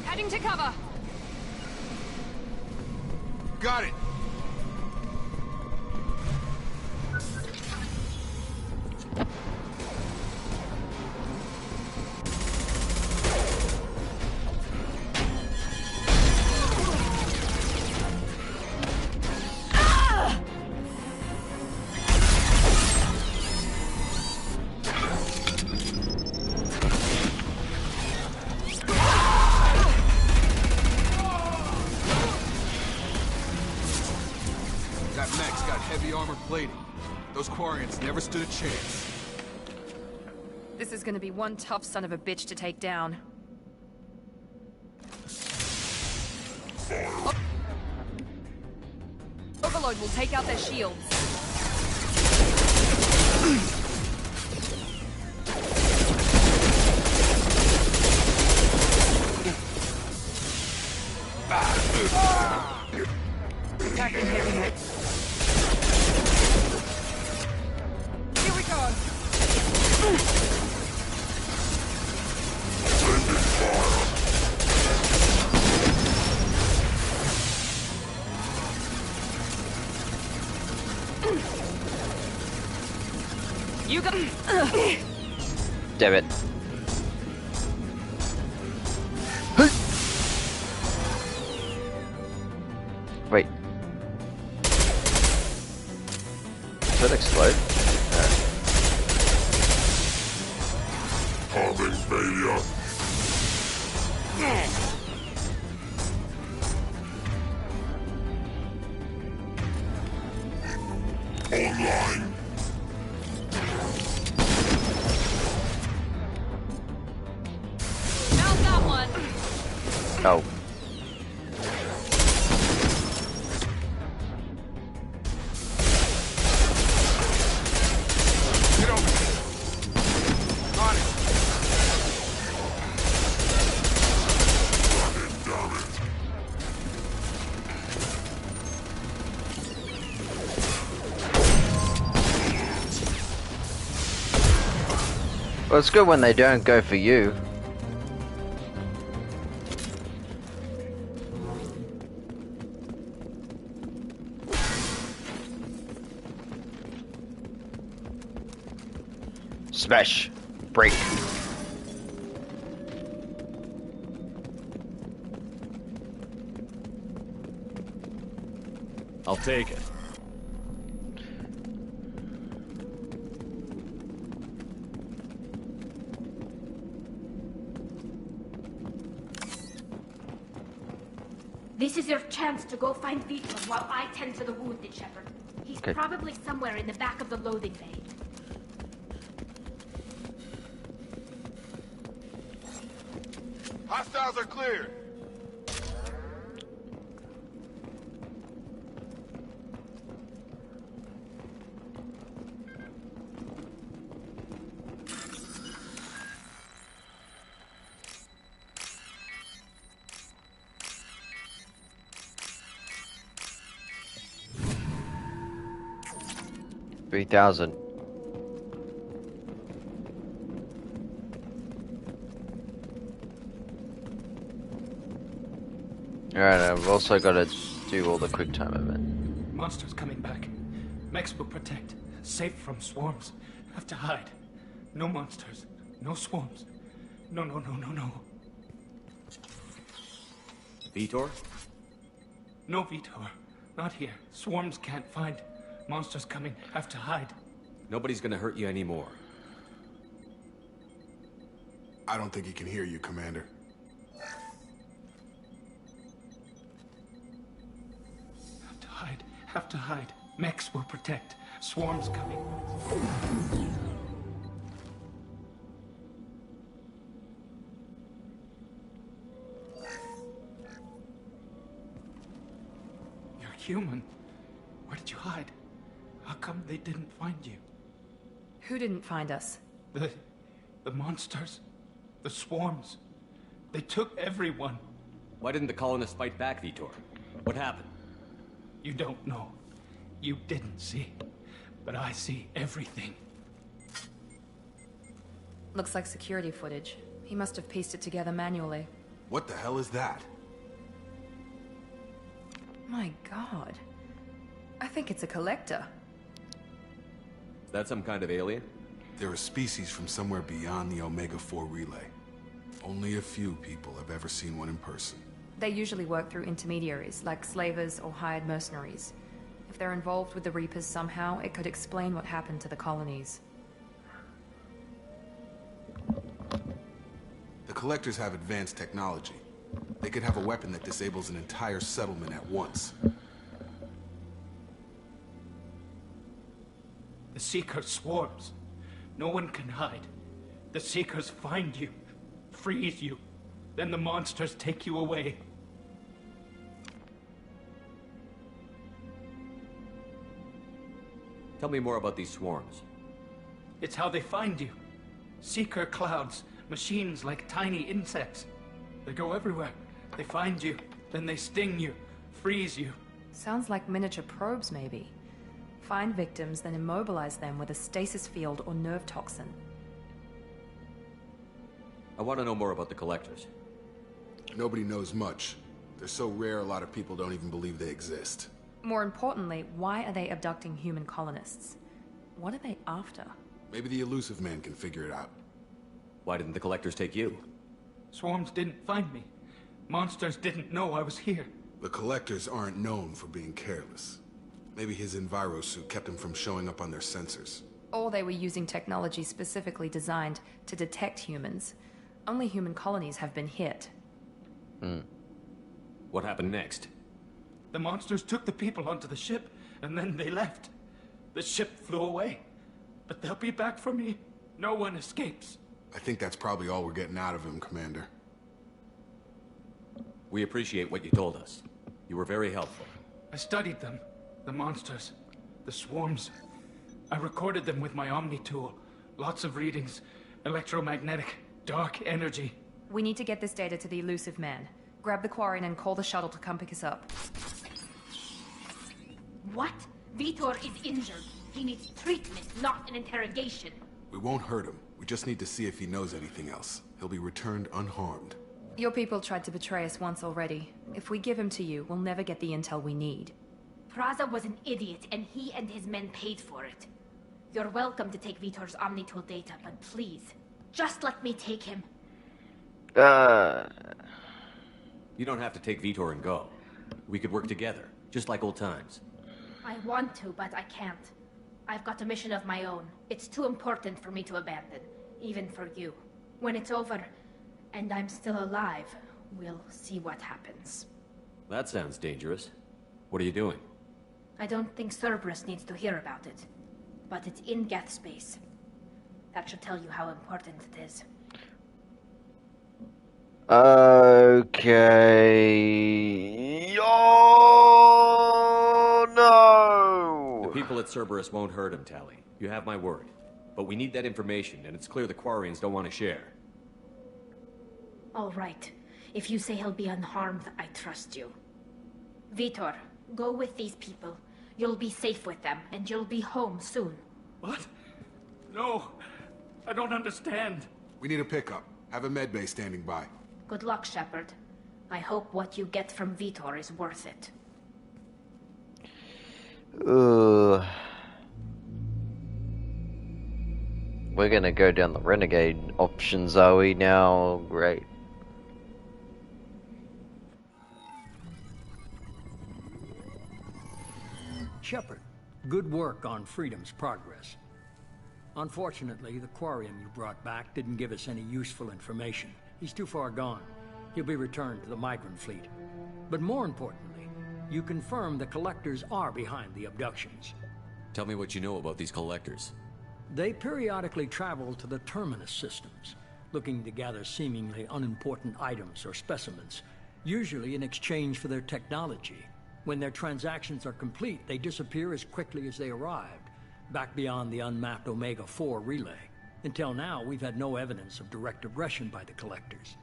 Heading to cover. Got it. Those Quarians never stood a chance. This is gonna be one tough son of a bitch to take down. Overload will take out their shields. Attacking heavy mix. Here we go. You got. Damn it. Wait. Did that explode? Harming failure. Online. Found that one. Oh. Get over here. On it. Damn it. Well, it's good when they don't go for you. Smash. Break. I'll take it. This is your chance to go find Vitor while I tend to the wounded, Shepard. He's probably somewhere in the back of the loading bay. Hostiles are cleared. $3,000. Alright, I've also got to do all the quick time event. Monsters coming back. Mechs will protect. Safe from swarms. Have to hide. No monsters. No swarms. No. Vitor? No Vitor. Not here. Swarms can't find. Monsters coming. Have to hide. Nobody's gonna hurt you anymore. I don't think he can hear you, Commander. Have to hide. Mechs will protect. Swarms coming. You're human. Where did you hide? How come they didn't find you? Who didn't find us? The monsters. The swarms. They took everyone. Why didn't the colonists fight back, Vitor? What happened? You don't know. You didn't see. But I see everything. Looks like security footage. He must have pieced it together manually. What the hell is that? My god. I think it's a collector. Is that some kind of alien? They're a species from somewhere beyond the Omega-4 relay. Only a few people have ever seen one in person. They usually work through intermediaries, like slavers or hired mercenaries. If they're involved with the Reapers somehow, it could explain what happened to the colonies. The Collectors have advanced technology. They could have a weapon that disables an entire settlement at once. The Seeker swarms. No one can hide. The Seekers find you, freeze you, then the monsters take you away. Tell me more about these swarms. It's how they find you. Seeker clouds, machines like tiny insects. They go everywhere. They find you, then they sting you, freeze you. Sounds like miniature probes, maybe. Find victims, then immobilize them with a stasis field or nerve toxin. I want to know more about the Collectors. Nobody knows much. They're so rare, a lot of people don't even believe they exist. More importantly, why are they abducting human colonists? What are they after? Maybe the Illusive Man can figure it out. Why didn't the Collectors take you? Swarms didn't find me. Monsters didn't know I was here. The Collectors aren't known for being careless. Maybe his envirosuit kept him from showing up on their sensors. Or they were using technology specifically designed to detect humans. Only human colonies have been hit. What happened next? The monsters took the people onto the ship, and then they left. The ship flew away. But they'll be back for me. No one escapes. I think that's probably all we're getting out of him, Commander. We appreciate what you told us. You were very helpful. I studied them. The monsters. The swarms. I recorded them with my Omni tool. Lots of readings. Electromagnetic. Dark energy. We need to get this data to the Illusive Man. Grab the Quarren and call the shuttle to come pick us up. What? Vitor is injured. He needs treatment, not an interrogation. We won't hurt him. We just need to see if he knows anything else. He'll be returned unharmed. Your people tried to betray us once already. If we give him to you, we'll never get the intel we need. Praza was an idiot, and he and his men paid for it. You're welcome to take Vitor's Omnitool data, but please, just let me take him. You don't have to take Vitor and go. We could work together, just like old times. I want to, but I can't. I've got a mission of my own. It's too important for me to abandon, even for you. When it's over, and I'm still alive, we'll see what happens. That sounds dangerous. What are you doing? I don't think Cerberus needs to hear about it. But it's in Geth space. That should tell you how important it is. Okay. Oh no! The people at Cerberus won't hurt him, Tally. You have my word. But we need that information, and it's clear the Quarians don't want to share. All right. If you say he'll be unharmed, I trust you. Vitor, go with these people. You'll be safe with them, and you'll be home soon. What? No, I don't understand. We need a pickup. Have a medbay standing by. Good luck, Shepard. I hope what you get from Vitor is worth it. We're gonna go down the renegade options, are we now? Great. Shepard, good work on Freedom's progress. Unfortunately, the Quarian you brought back didn't give us any useful information. He's too far gone. He'll be returned to the migrant fleet. But more importantly, you confirmed the Collectors are behind the abductions. Tell me what you know about these Collectors. They periodically travel to the Terminus systems, looking to gather seemingly unimportant items or specimens, usually in exchange for their technology. When their transactions are complete, they disappear as quickly as they arrived, back beyond the unmapped Omega-4 relay. Until now, we've had no evidence of direct aggression by the Collectors.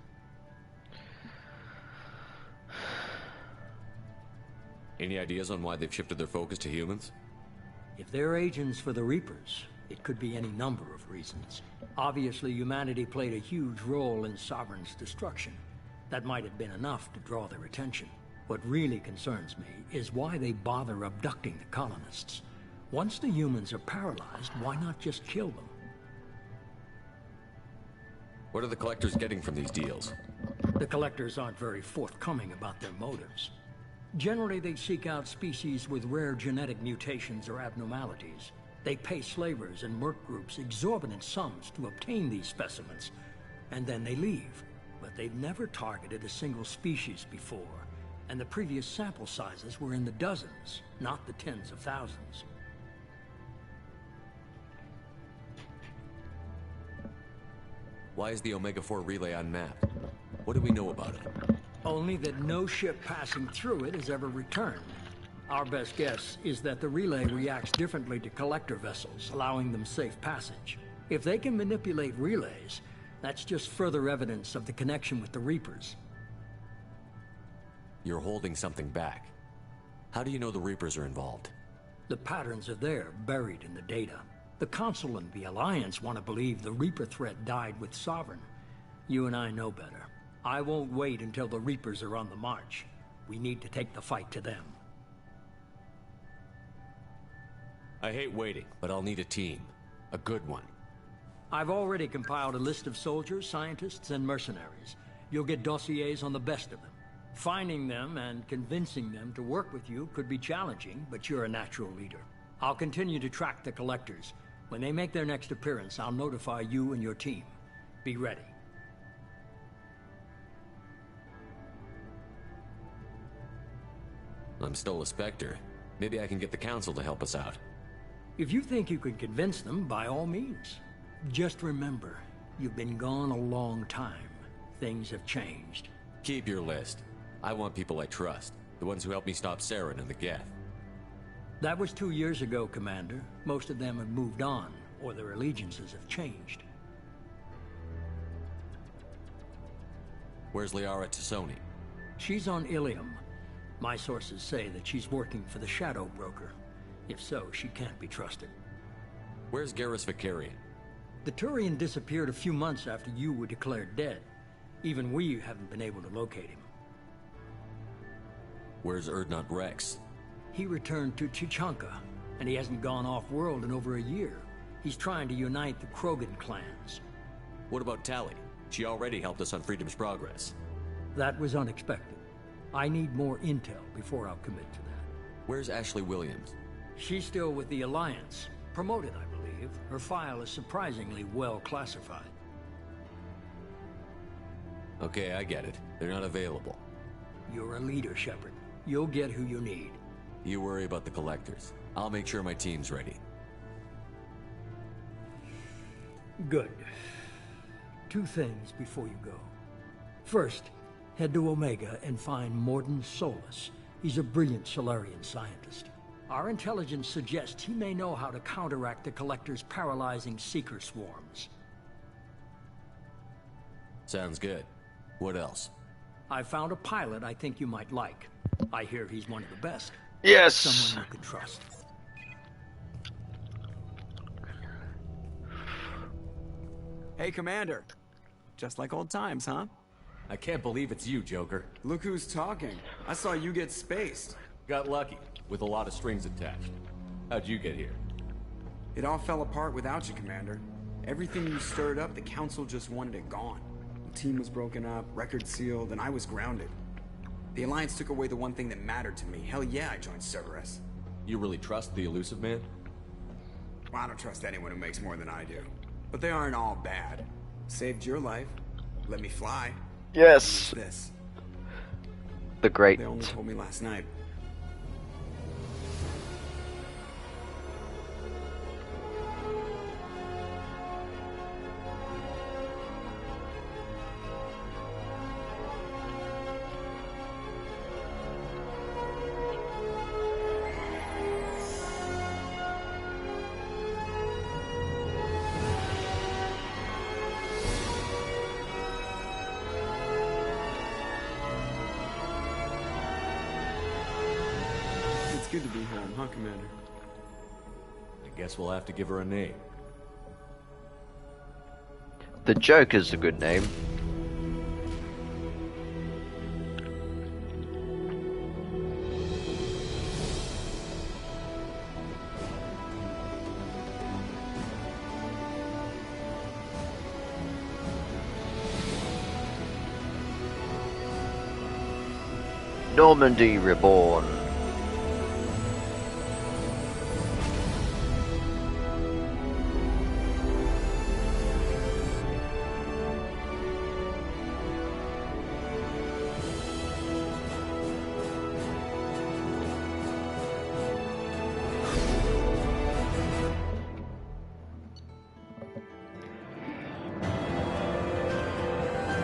Any ideas on why they've shifted their focus to humans? If they're agents for the Reapers, it could be any number of reasons. Obviously, humanity played a huge role in Sovereign's destruction. That might have been enough to draw their attention. What really concerns me is why they bother abducting the colonists. Once the humans are paralyzed, why not just kill them? What are the Collectors getting from these deals? The Collectors aren't very forthcoming about their motives. Generally, they seek out species with rare genetic mutations or abnormalities. They pay slavers and merc groups exorbitant sums to obtain these specimens, and then they leave. But they've never targeted a single species before, and the previous sample sizes were in the dozens, not the tens of thousands. Why is the Omega-4 relay unmapped? What do we know about it? Only that no ship passing through it has ever returned. Our best guess is that the relay reacts differently to collector vessels, allowing them safe passage. If they can manipulate relays, that's just further evidence of the connection with the Reapers. You're holding something back. How do you know the Reapers are involved? The patterns are there, buried in the data. The Council and the Alliance want to believe the Reaper threat died with Sovereign. You and I know better. I won't wait until the Reapers are on the march. We need to take the fight to them. I hate waiting, but I'll need a team. A good one. I've already compiled a list of soldiers, scientists, and mercenaries. You'll get dossiers on the best of them. Finding them and convincing them to work with you could be challenging, but you're a natural leader. I'll continue to track the Collectors. When they make their next appearance, I'll notify you and your team. Be ready. I'm still a Spectre. Maybe I can get the Council to help us out. If you think you can convince them, by all means. Just remember, you've been gone a long time. Things have changed. Keep your list. I want people I trust. The ones who helped me stop Saren and the Geth. That was 2 years ago, Commander. Most of them have moved on, or their allegiances have changed. Where's Liara Tassoni? She's on Ilium. My sources say that she's working for the Shadow Broker. If so, she can't be trusted. Where's Garrus Vicarian? The Turian disappeared a few months after you were declared dead. Even we haven't been able to locate him. Where's Urdnot Rex? He returned to Chichanka, and he hasn't gone off-world in over a year. He's trying to unite the Krogan clans. What about Tally? She already helped us on Freedom's Progress. That was unexpected. I need more intel before I'll commit to that. Where's Ashley Williams? She's still with the Alliance. Promoted, I believe. Her file is surprisingly well classified. Okay, I get it. They're not available. You're a leader, Shepard. You'll get who you need. You worry about the collectors. I'll make sure my team's ready. Good. 2 things before you go. First, head to Omega and find Morden Solus. He's a brilliant Solarian scientist. Our intelligence suggests he may know how to counteract the Collector's paralyzing Seeker swarms. Sounds good. What else? I found a pilot I think you might like. I hear he's one of the best. Yes! Someone you can trust. Hey, Commander. Just like old times, huh? I can't believe it's you, Joker. Look who's talking. I saw you get spaced. Got lucky, with a lot of strings attached. How'd you get here? It all fell apart without you, Commander. Everything you stirred up, the Council just wanted it gone. The team was broken up, record sealed, and I was grounded. The Alliance took away the one thing that mattered to me. Hell yeah, I joined Cerberus. You really trust the Illusive Man? Well, I don't trust anyone who makes more than I do. But they aren't all bad. Saved your life. Let me fly. Yes! This. The great. They only told me last night. Good to be home, huh, Commander? I guess we'll have to give her a name. The Joker's a good name. Normandy Reborn.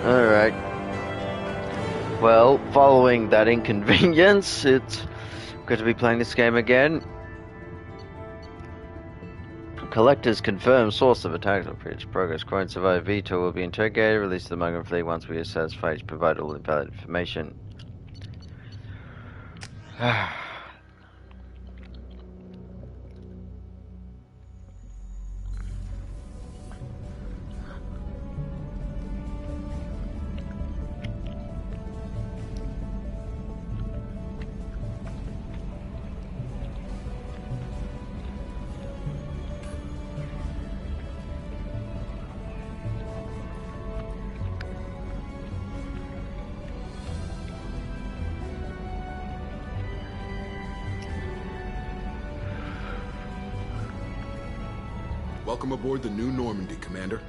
Alright. Well, following that inconvenience, it's good to be playing this game again. Collectors confirm source of attack on previous progress. Coin survivor Vito will be interrogated. Release the Muggin fleet once we are satisfied to provide all invalid information. Welcome aboard the new Normandy, Commander.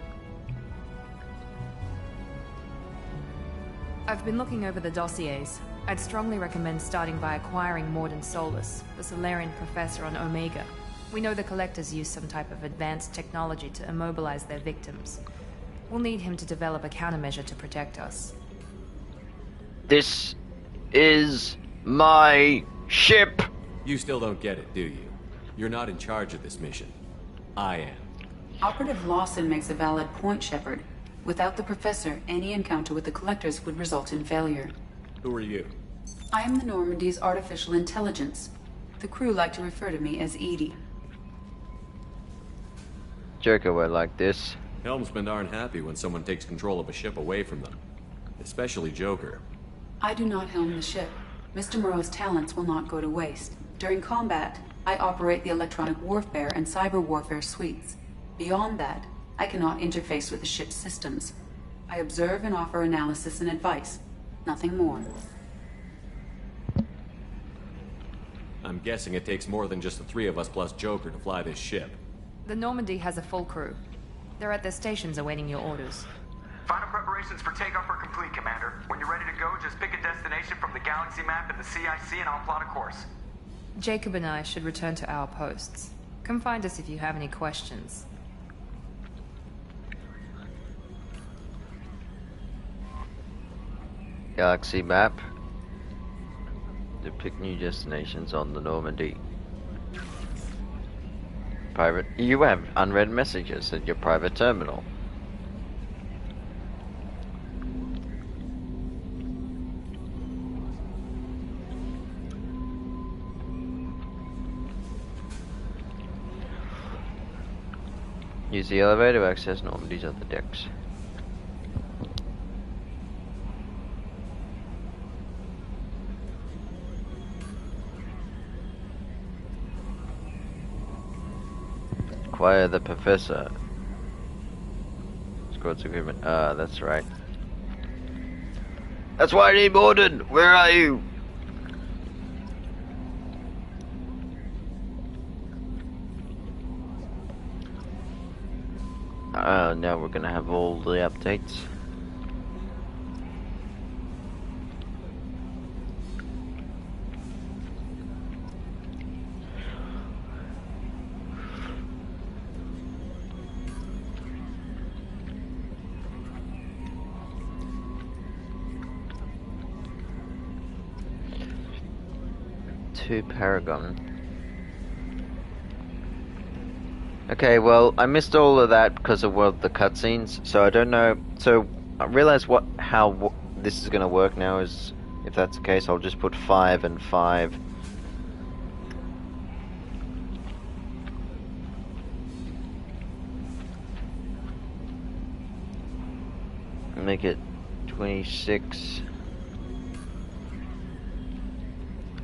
I've been looking over the dossiers. I'd strongly recommend starting by acquiring Morden Solus, the Solarian professor on Omega. We know the Collectors use some type of advanced technology to immobilize their victims. We'll need him to develop a countermeasure to protect us. This is my ship! You still don't get it, do you? You're not in charge of this mission. I am. Operative Lawson makes a valid point, Shepard. Without the Professor, any encounter with the Collectors would result in failure. Who are you? I am the Normandy's artificial intelligence. The crew like to refer to me as Edie. Joker were like this. Helmsmen aren't happy when someone takes control of a ship away from them. Especially Joker. I do not helm the ship. Mr. Moreau's talents will not go to waste. During combat, I operate the electronic warfare and cyber warfare suites. Beyond that, I cannot interface with the ship's systems. I observe and offer analysis and advice. Nothing more. I'm guessing it takes more than just the 3 of us plus Joker to fly this ship. The Normandy has a full crew. They're at their stations awaiting your orders. Final preparations for takeoff are complete, Commander. When you're ready to go, just pick a destination from the galaxy map and the CIC and I'll plot a course. Jacob and I should return to our posts. Come find us if you have any questions. Galaxy map. To pick new destinations on the Normandy. Private. You have unread messages at your private terminal. Use the elevator to access Normandy's other decks. Acquire the professor. Squad's equipment. Ah, that's right. That's why I need Morden! Where are you? Now we're gonna have all the updates. To Paragon. Okay, well, I missed all of that because of the cutscenes, so I don't know. So I realize how this is going to work now. Is if that's the case, I'll just put 5 and 5. Make it 26.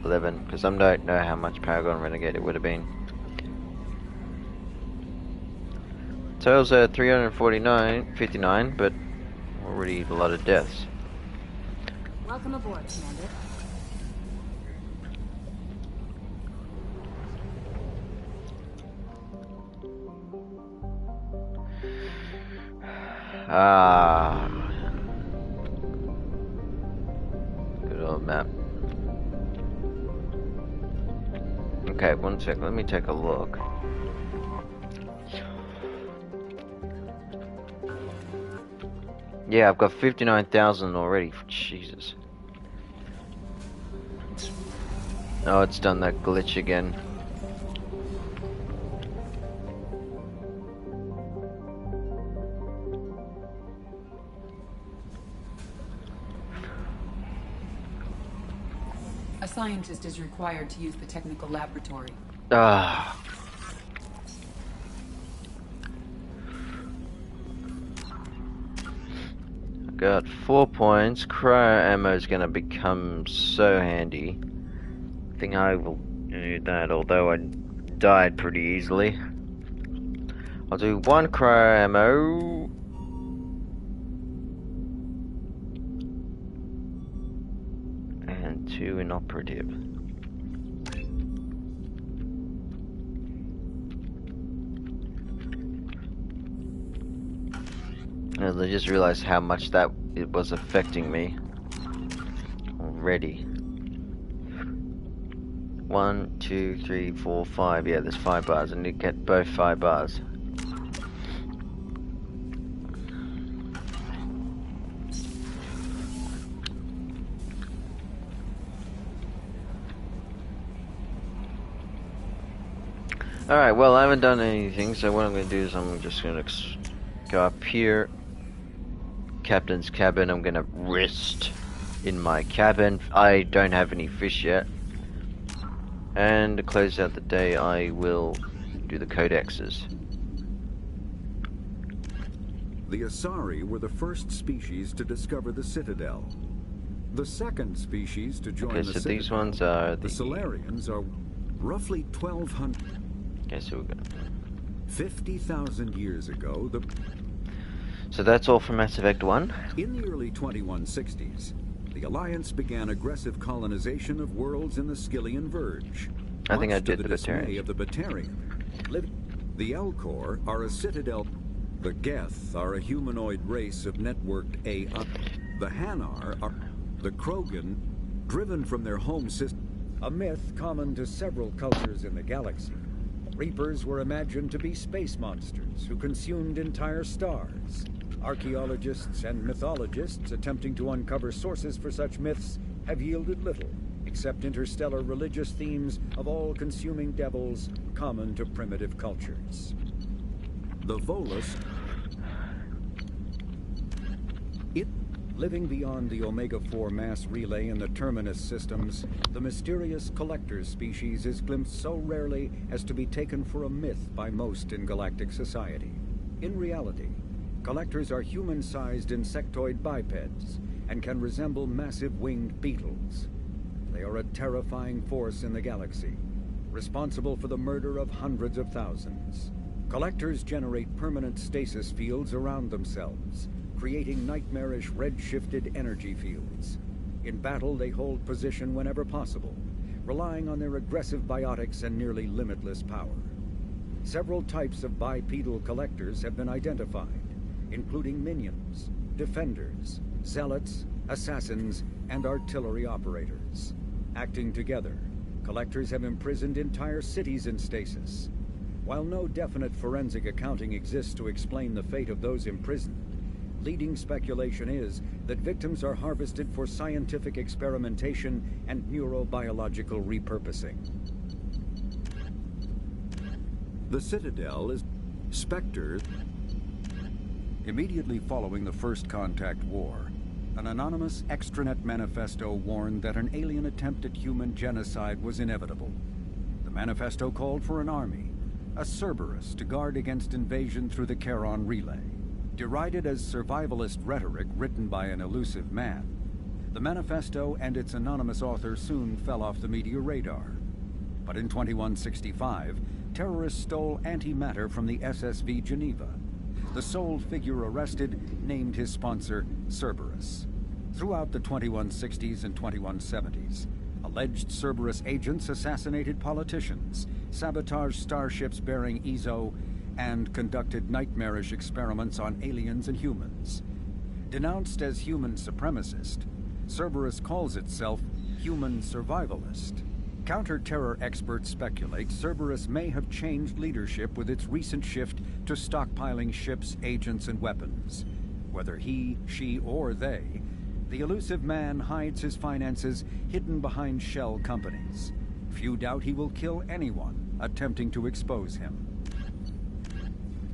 11, because I don't know how much Paragon Renegade it would have been. Totals are 359, but already a lot of deaths. Welcome aboard, Commander. Ah, good old map. Okay, one sec, let me take a look. Yeah, I've got 59,000 already. Jesus. Oh, it's done that glitch again. A scientist is required to use the technical laboratory. Ah. Got 4 points. Cryo ammo is going to become so handy. I think I will do that, although I died pretty easily. I'll do 1 cryo ammo. And 2 inoperative. And I just realized how much that it was affecting me already. 1, 2, 3, 4, 5. Yeah, there's 5 bars. I need to get both 5 bars. Alright, well, I haven't done anything, so what I'm going to do is I'm just going to go up here. Captain's cabin. I'm going to rest in my cabin. I don't have any fish yet. And to close out the day, I will do the codexes. The Asari were the first species to discover the Citadel. The second species to join the Citadel. These ones are the Solarians are roughly 1,200. Okay, so we're going 50,000 years ago, So that's all from Mass Effect 1. In the early 2160s, the Alliance began aggressive colonization of worlds in the Skyllian Verge. I think I did the Batarian. Of the Batarian. The Elcor are a Citadel. The Geth are a humanoid race of networked AI. The Hanar are the Krogan, driven from their home system. A myth common to several cultures in the galaxy. Reapers were imagined to be space monsters who consumed entire stars. Archaeologists and mythologists attempting to uncover sources for such myths have yielded little, except interstellar religious themes of all-consuming devils common to primitive cultures. The Volus, living beyond the Omega-4 mass relay in the Terminus systems, the mysterious Collector species is glimpsed so rarely as to be taken for a myth by most in galactic society. In reality, Collectors are human-sized insectoid bipeds and can resemble massive winged beetles. They are a terrifying force in the galaxy, responsible for the murder of hundreds of thousands. Collectors generate permanent stasis fields around themselves, creating nightmarish red-shifted energy fields. In battle, they hold position whenever possible, relying on their aggressive biotics and nearly limitless power. Several types of bipedal collectors have been identified, including minions, defenders, zealots, assassins, and artillery operators. Acting together, collectors have imprisoned entire cities in stasis. While no definite forensic accounting exists to explain the fate of those imprisoned, leading speculation is that victims are harvested for scientific experimentation and neurobiological repurposing. The Citadel is Spectre. Immediately following the First Contact War, an anonymous extranet manifesto warned that an alien attempt at human genocide was inevitable. The manifesto called for an army, a Cerberus, to guard against invasion through the Charon Relay. Derided as survivalist rhetoric written by an Illusive Man, the manifesto and its anonymous author soon fell off the media radar. But in 2165, terrorists stole antimatter from the SSV Geneva. The sole figure arrested named his sponsor Cerberus. Throughout the 2160s and 2170s, alleged Cerberus agents assassinated politicians, sabotaged starships bearing Ezo, and conducted nightmarish experiments on aliens and humans. Denounced as human supremacist, Cerberus calls itself human survivalist. Counter-terror experts speculate Cerberus may have changed leadership with its recent shift to stockpiling ships, agents, and weapons. Whether he, she, or they, the Illusive Man hides his finances hidden behind shell companies. Few doubt he will kill anyone attempting to expose him.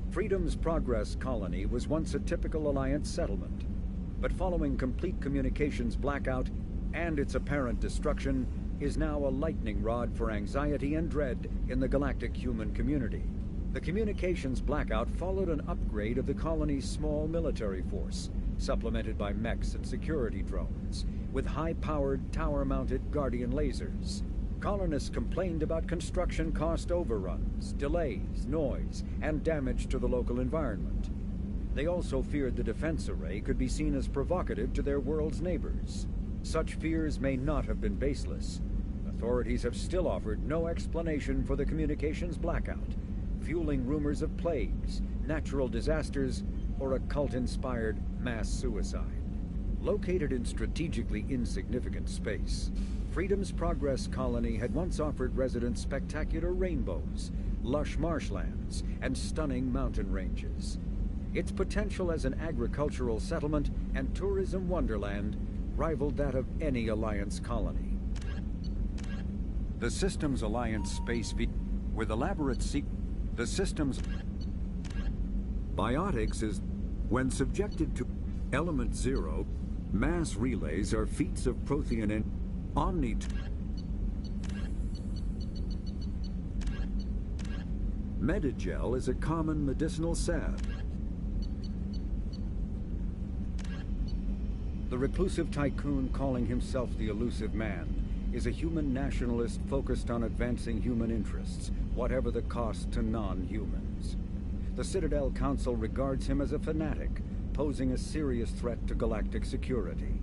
Freedom's Progress colony was once a typical Alliance settlement, but following complete communications blackout and its apparent destruction, is now a lightning rod for anxiety and dread in the galactic human community. The communications blackout followed an upgrade of the colony's small military force, supplemented by mechs and security drones, with high-powered, tower-mounted Guardian lasers. Colonists complained about construction cost overruns, delays, noise, and damage to the local environment. They also feared the defense array could be seen as provocative to their world's neighbors. Such fears may not have been baseless. Authorities have still offered no explanation for the communications blackout, fueling rumors of plagues, natural disasters, or a cult-inspired mass suicide. Located in strategically insignificant space, Freedom's Progress colony had once offered residents spectacular rainbows, lush marshlands, and stunning mountain ranges. Its potential as an agricultural settlement and tourism wonderland rivaled that of any Alliance colony. The Systems Alliance space with elaborate the systems biotics is when subjected to element zero, mass relays are feats of Prothean and Medigel is a common medicinal salve. The reclusive tycoon calling himself the Illusive Man is a human nationalist focused on advancing human interests, whatever the cost to non-humans. The Citadel Council regards him as a fanatic, posing a serious threat to galactic security.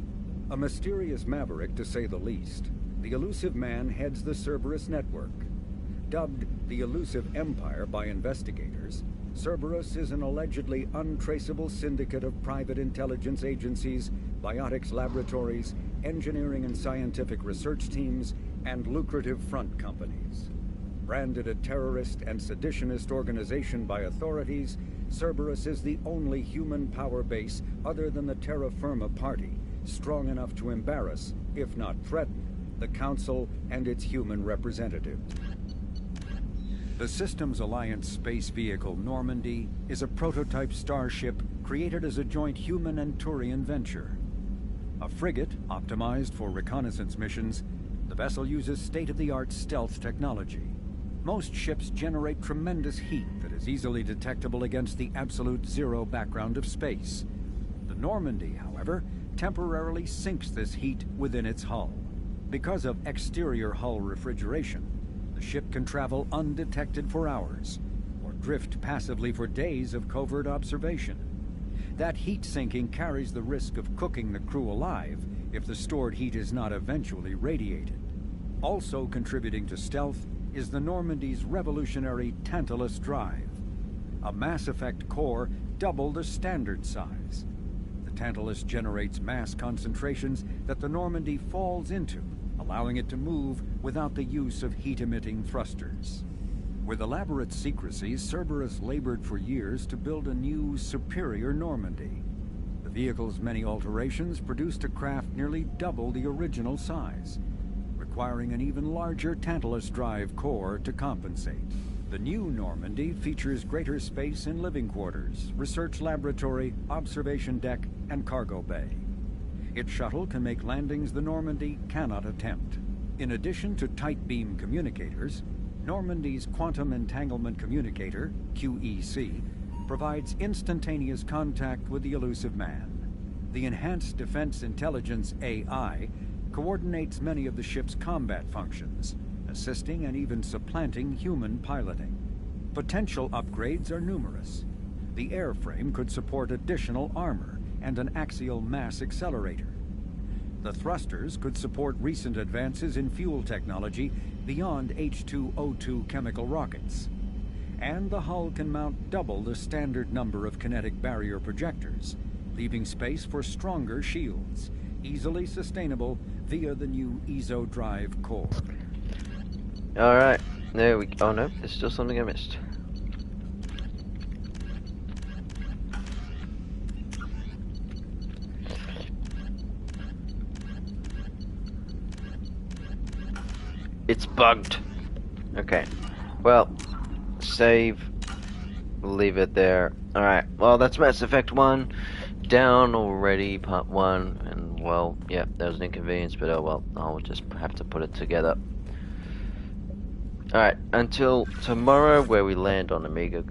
A mysterious maverick, to say the least, the Illusive Man heads the Cerberus network. Dubbed the Elusive Empire by investigators, Cerberus is an allegedly untraceable syndicate of private intelligence agencies, biotics laboratories, engineering and scientific research teams, and lucrative front companies. Branded a terrorist and seditionist organization by authorities, Cerberus is the only human power base other than the Terra Firma Party strong enough to embarrass, if not threaten, the Council and its human representatives. The Systems Alliance space vehicle Normandy is a prototype starship created as a joint human and Turian venture. A frigate optimized for reconnaissance missions, the vessel uses state-of-the-art stealth technology. Most ships generate tremendous heat that is easily detectable against the absolute zero background of space. The Normandy, however, temporarily sinks this heat within its hull. Because of exterior hull refrigeration, the ship can travel undetected for hours, or drift passively for days of covert observation. That heat sinking carries the risk of cooking the crew alive if the stored heat is not eventually radiated. Also contributing to stealth is the Normandy's revolutionary Tantalus drive, a Mass Effect core double the standard size. The Tantalus generates mass concentrations that the Normandy falls into, allowing it to move without the use of heat-emitting thrusters. With elaborate secrecy, Cerberus labored for years to build a new, superior Normandy. The vehicle's many alterations produced a craft nearly double the original size, requiring an even larger Tantalus drive core to compensate. The new Normandy features greater space in living quarters, research laboratory, observation deck, and cargo bay. Its shuttle can make landings the Normandy cannot attempt. In addition to tight beam communicators, Normandy's Quantum Entanglement Communicator, QEC, provides instantaneous contact with the Illusive Man. The Enhanced Defense Intelligence AI coordinates many of the ship's combat functions, assisting and even supplanting human piloting. Potential upgrades are numerous. The airframe could support additional armor and an axial mass accelerator. The thrusters could support recent advances in fuel technology beyond H2O2 chemical rockets. And the hull can mount double the standard number of kinetic barrier projectors, leaving space for stronger shields, easily sustainable via the new EZO drive core. Alright, there we go. Oh no, there's still something I missed. It's bugged. Okay. Well, save. Leave it there. Alright, well, that's Mass Effect 1. Down already, part 1. And, well, yeah, that was an inconvenience, but oh well. I'll just have to put it together. Alright, until tomorrow, where we land on Omega.